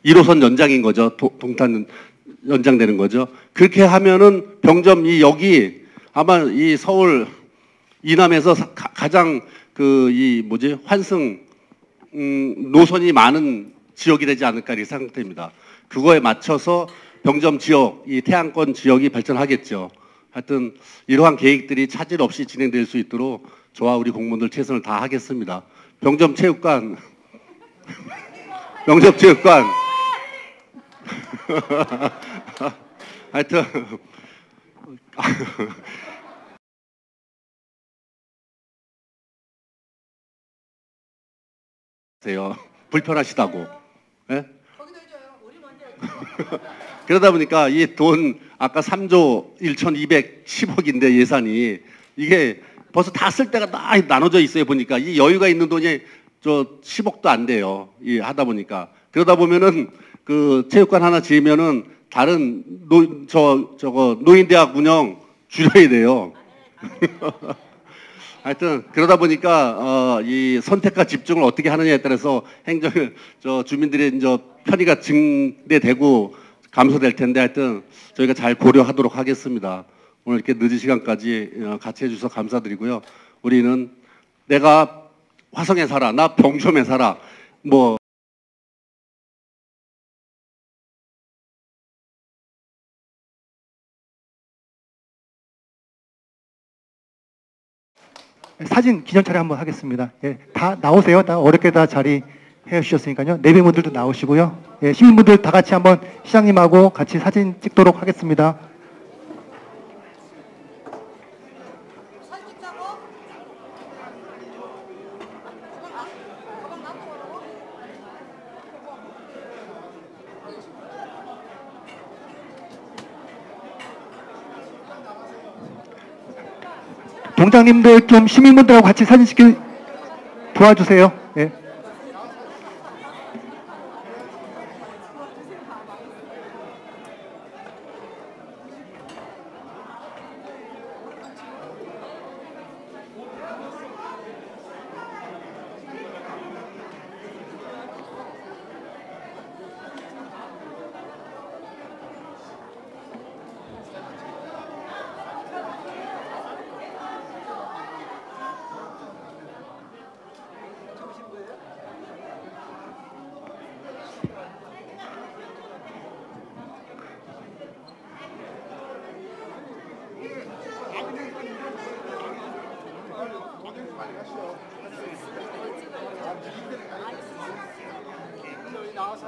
1호선 연장인 거죠. 동탄 연장되는 거죠. 그렇게 하면은 병점 이 여기 아마 이 서울 이남에서 가장 그 이 뭐지 환승 노선이 많은 지역이 되지 않을까 이렇게 생각됩니다. 그거에 맞춰서 병점 지역, 이 태양권 지역이 발전하겠죠. 하여튼 이러한 계획들이 차질 없이 진행될 수 있도록 저와 우리 공무원들 최선을 다하겠습니다. 병점 체육관, 병점 체육관. 하여튼 불편하시다고. 예? 그러다 보니까 이 돈 아까 3조 1,210억인데 예산이 이게 벌써 다 쓸 때가 다 나눠져 있어요. 보니까 이 여유가 있는 돈이 저 10억도 안 돼요. 이 하다 보니까 그러다 보면은 그 체육관 하나 지으면은 다른 저거 노인대학 운영 줄여야 돼요. 하여튼 그러다 보니까 이 선택과 집중을 어떻게 하느냐에 따라서 주민들의 편의가 증대되고 감소될 텐데 하여튼 저희가 잘 고려하도록 하겠습니다. 오늘 이렇게 늦은 시간까지 같이 해주셔서 감사드리고요. 우리는 내가 화성에 살아, 나 병점에 살아, 뭐 사진 기념 촬영 한번 하겠습니다. 예, 다 나오세요. 다 어렵게 다 자리 해주셨으니까요. 내빈분들도 나오시고요. 예, 시민분들 다 같이 한번 시장님하고 같이 사진 찍도록 하겠습니다. 동장님들 좀 시민분들하고 같이 사진 찍기 도와주세요. 예. 나와서